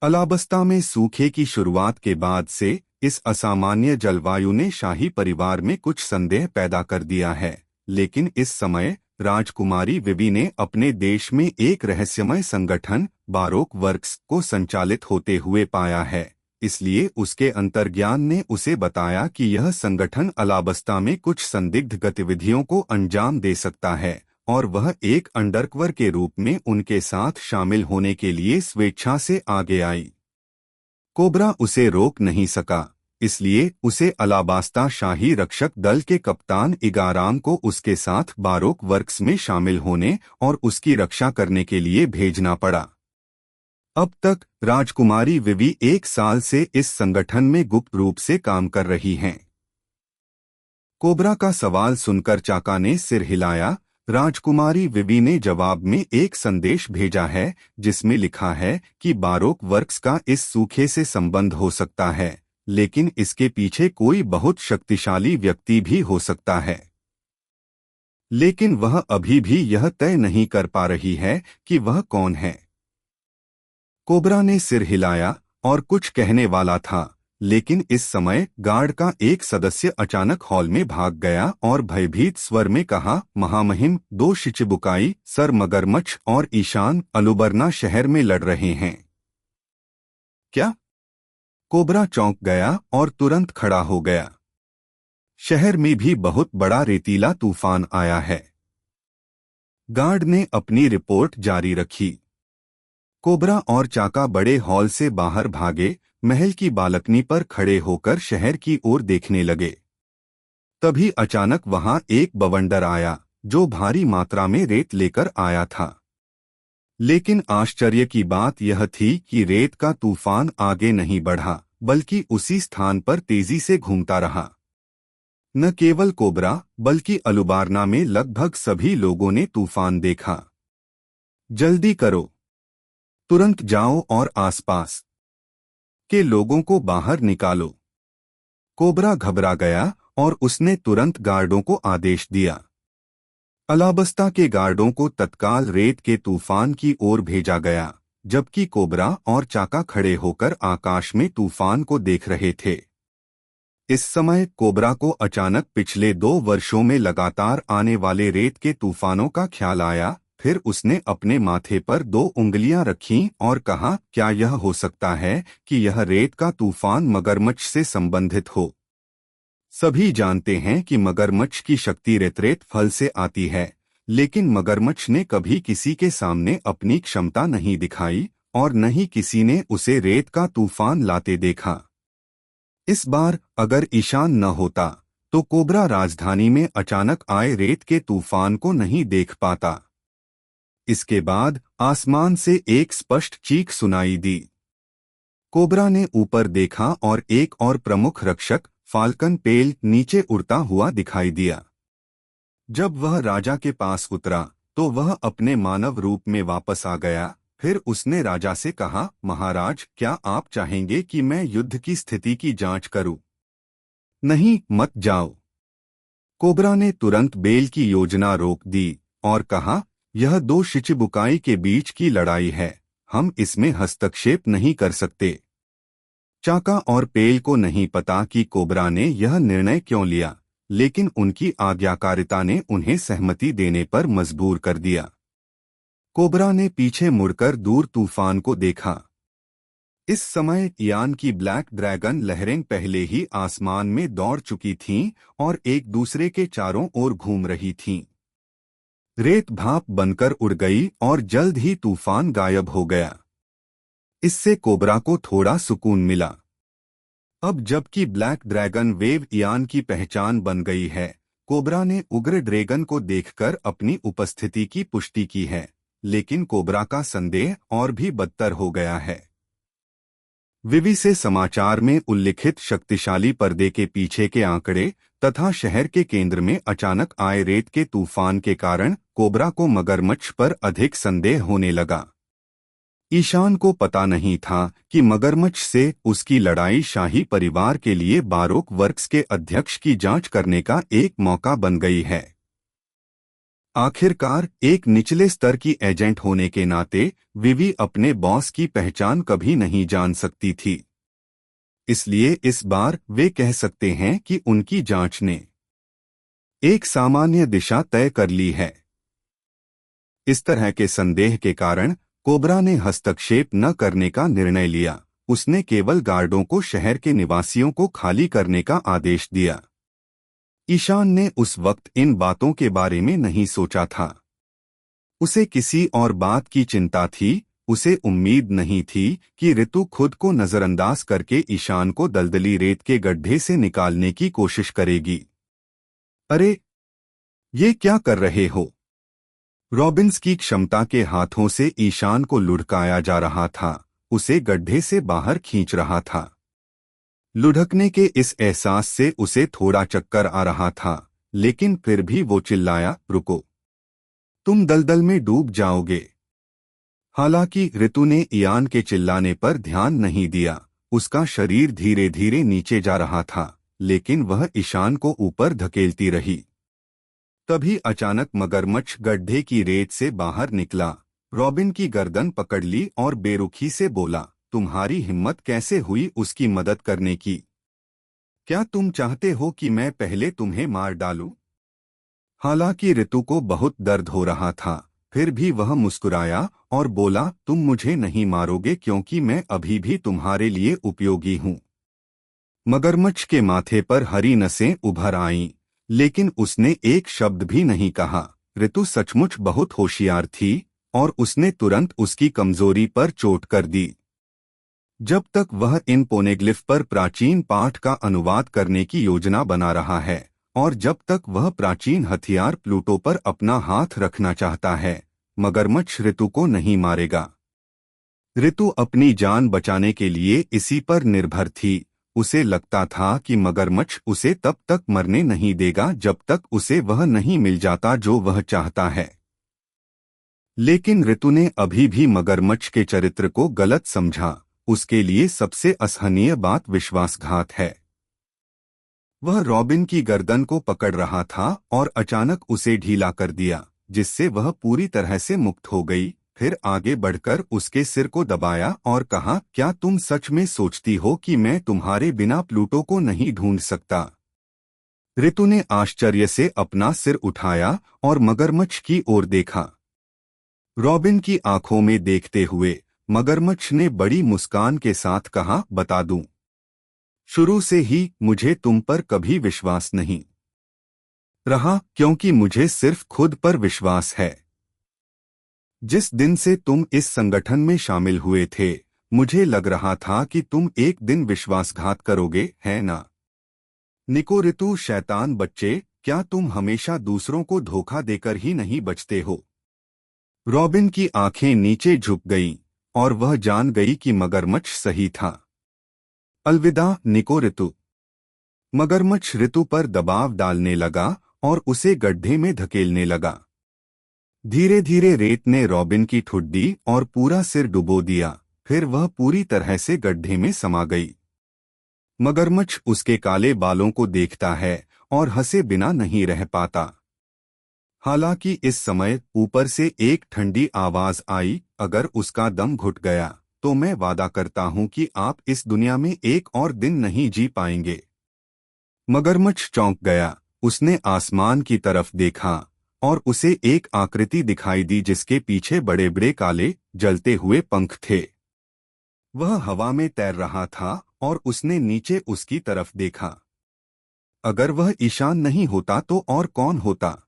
अलाबस्ता में सूखे की शुरुआत के बाद से इस असामान्य जलवायु ने शाही परिवार में कुछ संदेह पैदा कर दिया है, लेकिन इस समय राजकुमारी विवी ने अपने देश में एक रहस्यमय संगठन बारोक वर्क्स को संचालित होते हुए पाया है। इसलिए उसके अंतर्ज्ञान ने उसे बताया कि यह संगठन अलाबस्ता में कुछ संदिग्ध गतिविधियों को अंजाम दे सकता है और वह एक अंडरकवर के रूप में उनके साथ शामिल होने के लिए स्वेच्छा से आगे आई। कोबरा उसे रोक नहीं सका, इसलिए उसे अलाबास्ता शाही रक्षक दल के कप्तान इगाराम को उसके साथ बारोक वर्क्स में शामिल होने और उसकी रक्षा करने के लिए भेजना पड़ा। अब तक राजकुमारी विवी 1 साल से इस संगठन में गुप्त रूप से काम कर रही हैं। कोबरा का सवाल सुनकर चाका ने सिर हिलाया। राजकुमारी विवी ने जवाब में एक संदेश भेजा है जिसमें लिखा है कि बारोक वर्क्स का इस सूखे से संबंध हो सकता है, लेकिन इसके पीछे कोई बहुत शक्तिशाली व्यक्ति भी हो सकता है। लेकिन वह अभी भी यह तय नहीं कर पा रही है कि वह कौन है। कोबरा ने सिर हिलाया और कुछ कहने वाला था, लेकिन इस समय गार्ड का एक सदस्य अचानक हॉल में भाग गया और भयभीत स्वर में कहा, महामहिम 2 शिचिबुकाई सर मगरमच्छ और ईशान अलुबरना शहर में लड़ रहे हैं। क्या? कोबरा चौंक गया और तुरंत खड़ा हो गया। शहर में भी बहुत बड़ा रेतीला तूफान आया है। गार्ड ने अपनी रिपोर्ट जारी रखी। कोबरा और चाका बड़े हॉल से बाहर भागे, महल की बालकनी पर खड़े होकर शहर की ओर देखने लगे। तभी अचानक वहां एक बवंडर आया जो भारी मात्रा में रेत लेकर आया था। लेकिन आश्चर्य की बात यह थी कि रेत का तूफान आगे नहीं बढ़ा, बल्कि उसी स्थान पर तेजी से घूमता रहा। न केवल कोबरा बल्कि अलुबारना में लगभग सभी लोगों ने तूफान देखा। जल्दी करो, तुरंत जाओ और आसपास के लोगों को बाहर निकालो। कोबरा घबरा गया और उसने तुरंत गार्डों को आदेश दिया। अलाबस्ता के गार्डों को तत्काल रेत के तूफान की ओर भेजा गया, जबकि कोबरा और चाका खड़े होकर आकाश में तूफान को देख रहे थे। इस समय कोबरा को अचानक पिछले 2 वर्षों में लगातार आने वाले रेत के तूफानों का ख्याल आया। फिर उसने अपने माथे पर 2 उंगलियां रखीं और कहा, क्या यह हो सकता है कि यह रेत का तूफान मगरमच्छ से संबंधित हो? सभी जानते हैं कि मगरमच्छ की शक्ति रेत फल से आती है, लेकिन मगरमच्छ ने कभी किसी के सामने अपनी क्षमता नहीं दिखाई और न ही किसी ने उसे रेत का तूफान लाते देखा। इस बार अगर ईशान न होता तो कोबरा राजधानी में अचानक आए रेत के तूफान को नहीं देख पाता। इसके बाद आसमान से एक स्पष्ट चीख सुनाई दी। कोबरा ने ऊपर देखा और एक और प्रमुख रक्षक फाल्कन पेल नीचे उड़ता हुआ दिखाई दिया। जब वह राजा के पास उतरा तो वह अपने मानव रूप में वापस आ गया। फिर उसने राजा से कहा, महाराज, क्या आप चाहेंगे कि मैं युद्ध की स्थिति की जांच करूं? नहीं, मत जाओ। कोबरा ने तुरंत बेल की योजना रोक दी और कहा, यह 2 शिचिबुकाई के बीच की लड़ाई है, हम इसमें हस्तक्षेप नहीं कर सकते। चाका और पेल को नहीं पता कि कोबरा ने यह निर्णय क्यों लिया, लेकिन उनकी आज्ञाकारिता ने उन्हें सहमति देने पर मजबूर कर दिया। कोबरा ने पीछे मुड़कर दूर तूफान को देखा। इस समय इयान की ब्लैक ड्रैगन लहरें पहले ही आसमान में दौड़ चुकी थीं और एक दूसरे के चारों ओर घूम रही थीं। रेत भाप बनकर उड़ गई और जल्द ही तूफान गायब हो गया। इससे कोबरा को थोड़ा सुकून मिला। अब जबकि ब्लैक ड्रैगन वेव इयान की पहचान बन गई है, कोबरा ने उग्र ड्रैगन को देखकर अपनी उपस्थिति की पुष्टि की है, लेकिन कोबरा का संदेह और भी बदतर हो गया है। विवी से समाचार में उल्लिखित शक्तिशाली पर्दे के पीछे के आंकड़े तथा शहर के केंद्र में अचानक आए रेत के तूफान के कारण कोबरा को मगरमच्छ पर अधिक संदेह होने लगा। ईशान को पता नहीं था कि मगरमच्छ से उसकी लड़ाई शाही परिवार के लिए बारोक वर्क्स के अध्यक्ष की जांच करने का एक मौका बन गई है। आखिरकार एक निचले स्तर की एजेंट होने के नाते विवी अपने बॉस की पहचान कभी नहीं जान सकती थी। इसलिए इस बार वे कह सकते हैं कि उनकी जांच ने एक सामान्य दिशा तय कर ली है। इस तरह के संदेह के कारण कोबरा ने हस्तक्षेप न करने का निर्णय लिया। उसने केवल गार्डों को शहर के निवासियों को खाली करने का आदेश दिया। ईशान ने उस वक्त इन बातों के बारे में नहीं सोचा था। उसे किसी और बात की चिंता थी। उसे उम्मीद नहीं थी कि ऋतु खुद को नजरअंदाज करके ईशान को दलदली रेत के गड्ढे से निकालने की कोशिश करेगी। अरे, ये क्या कर रहे हो? रॉबिन्स की क्षमता के हाथों से ईशान को लुढ़काया जा रहा था, उसे गड्ढे से बाहर खींच रहा था। लुढ़कने के इस एहसास से उसे थोड़ा चक्कर आ रहा था, लेकिन फिर भी वो चिल्लाया, रुको, तुम दलदल में डूब जाओगे। हालांकि ऋतु ने इयान के चिल्लाने पर ध्यान नहीं दिया। उसका शरीर धीरे धीरे नीचे जा रहा था, लेकिन वह ईशान को ऊपर धकेलती रही। तभी अचानक मगरमच्छ गड्ढे की रेत से बाहर निकला, रॉबिन की गर्दन पकड़ ली और बेरुखी से बोला, तुम्हारी हिम्मत कैसे हुई उसकी मदद करने की? क्या तुम चाहते हो कि मैं पहले तुम्हें मार डालूं? हालांकि ऋतु को बहुत दर्द हो रहा था, फिर भी वह मुस्कुराया और बोला, तुम मुझे नहीं मारोगे क्योंकि मैं अभी भी तुम्हारे लिए उपयोगी हूँ। मगरमच्छ के माथे पर हरी नसें उभर आईं, लेकिन उसने एक शब्द भी नहीं कहा। ऋतु सचमुच बहुत होशियार थी और उसने तुरंत उसकी कमजोरी पर चोट कर दी। जब तक वह इन पोनेग्लिफ पर प्राचीन पाठ का अनुवाद करने की योजना बना रहा है और जब तक वह प्राचीन हथियार प्लूटो पर अपना हाथ रखना चाहता है, मगरमच्छ ऋतु को नहीं मारेगा। ऋतु अपनी जान बचाने के लिए इसी पर निर्भर थी। उसे लगता था कि मगरमच्छ उसे तब तक मरने नहीं देगा जब तक उसे वह नहीं मिल जाता जो वह चाहता है। लेकिन ऋतु ने अभी भी मगरमच्छ के चरित्र को गलत समझा। उसके लिए सबसे असहनीय बात विश्वासघात है। वह रॉबिन की गर्दन को पकड़ रहा था और अचानक उसे ढीला कर दिया, जिससे वह पूरी तरह से मुक्त हो गई। फिर आगे बढ़कर उसके सिर को दबाया और कहा, क्या तुम सच में सोचती हो कि मैं तुम्हारे बिना प्लूटो को नहीं ढूंढ सकता? ऋतु ने आश्चर्य से अपना सिर उठाया और मगरमच्छ की ओर देखा। रॉबिन की आंखों में देखते हुए मगरमच्छ ने बड़ी मुस्कान के साथ कहा, बता दूं, शुरू से ही मुझे तुम पर कभी विश्वास नहीं रहा, क्योंकि मुझे सिर्फ खुद पर विश्वास है। जिस दिन से तुम इस संगठन में शामिल हुए थे, मुझे लग रहा था कि तुम एक दिन विश्वासघात करोगे, है ना? निको ऋतु शैतान बच्चे, क्या तुम हमेशा दूसरों को धोखा देकर ही नहीं बचते हो? रॉबिन की आंखें नीचे झुक गईं और वह जान गई कि मगरमच्छ सही था। अलविदा निको ऋतु। मगरमच्छ ऋतु पर दबाव डालने लगा और उसे गड्ढे में धकेलने लगा। धीरे धीरे रेत ने रॉबिन की ठुड्डी और पूरा सिर डुबो दिया। फिर वह पूरी तरह से गड्ढे में समा गई। मगरमच्छ उसके काले बालों को देखता है और हंसे बिना नहीं रह पाता। हालांकि इस समय ऊपर से एक ठंडी आवाज आई, अगर उसका दम घुट गया तो मैं वादा करता हूं कि आप इस दुनिया में एक और दिन नहीं जी पाएंगे। मगरमच्छ चौंक गया। उसने आसमान की तरफ देखा और उसे एक आकृति दिखाई दी जिसके पीछे बड़े बड़े काले जलते हुए पंख थे। वह हवा में तैर रहा था और उसने नीचे उसकी तरफ देखा। अगर वह ईशान नहीं होता तो और कौन होता?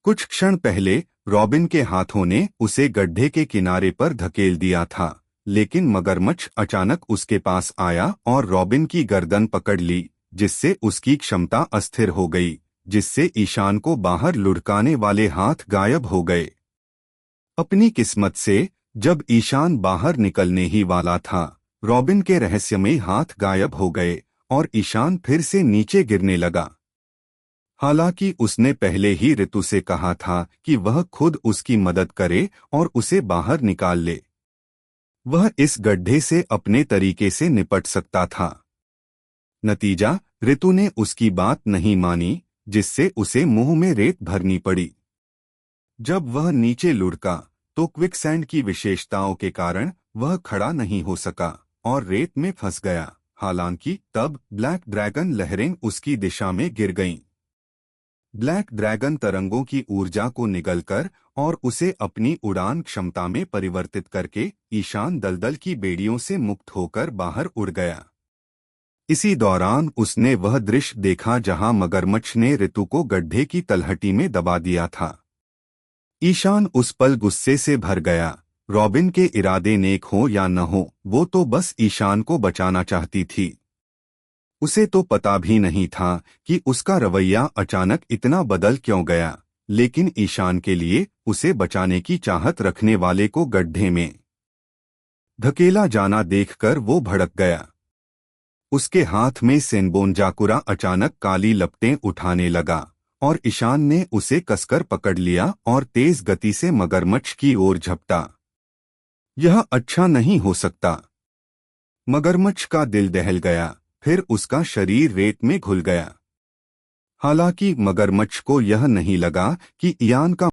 कुछ क्षण पहले रॉबिन के हाथों ने उसे गड्ढे के किनारे पर धकेल दिया था, लेकिन मगरमच्छ अचानक उसके पास आया और रॉबिन की गर्दन पकड़ ली, जिससे उसकी क्षमता अस्थिर हो गई, जिससे ईशान को बाहर लुढ़काने वाले हाथ गायब हो गए। अपनी किस्मत से जब ईशान बाहर निकलने ही वाला था, रॉबिन के रहस्यमय हाथ गायब हो गए और ईशान फिर से नीचे गिरने लगा। हालांकि उसने पहले ही ऋतु से कहा था कि वह खुद उसकी मदद करे और उसे बाहर निकाल ले। वह इस गड्ढे से अपने तरीके से निपट सकता था। नतीजा, ऋतु ने उसकी बात नहीं मानी, जिससे उसे मुंह में रेत भरनी पड़ी। जब वह नीचे लुढ़का तो क्विकसैंड की विशेषताओं के कारण वह खड़ा नहीं हो सका और रेत में फंस गया। हालांकि तब ब्लैक ड्रैगन लहरें उसकी दिशा में गिर गईं। ब्लैक ड्रैगन तरंगों की ऊर्जा को निगलकर और उसे अपनी उड़ान क्षमता में परिवर्तित करके ईशान दलदल की बेड़ियों से मुक्त होकर बाहर उड़ गया। इसी दौरान उसने वह दृश्य देखा जहां मगरमच्छ ने रितु को गड्ढे की तलहटी में दबा दिया था। ईशान उस पल गुस्से से भर गया। रॉबिन के इरादे नेक हो या न हो, वो तो बस ईशान को बचाना चाहती थी। उसे तो पता भी नहीं था कि उसका रवैया अचानक इतना बदल क्यों गया, लेकिन ईशान के लिए उसे बचाने की चाहत रखने वाले को गड्ढे में धकेला जाना देखकर वो भड़क गया। उसके हाथ में सेनबोनजाकुरा अचानक काली लपटें उठाने लगा और ईशान ने उसे कसकर पकड़ लिया और तेज गति से मगरमच्छ की ओर झपटा। यह अच्छा नहीं हो सकता। मगरमच्छ का दिल दहल गया, फिर उसका शरीर रेत में घुल गया। हालांकि मगरमच्छ को यह नहीं लगा कि इयान का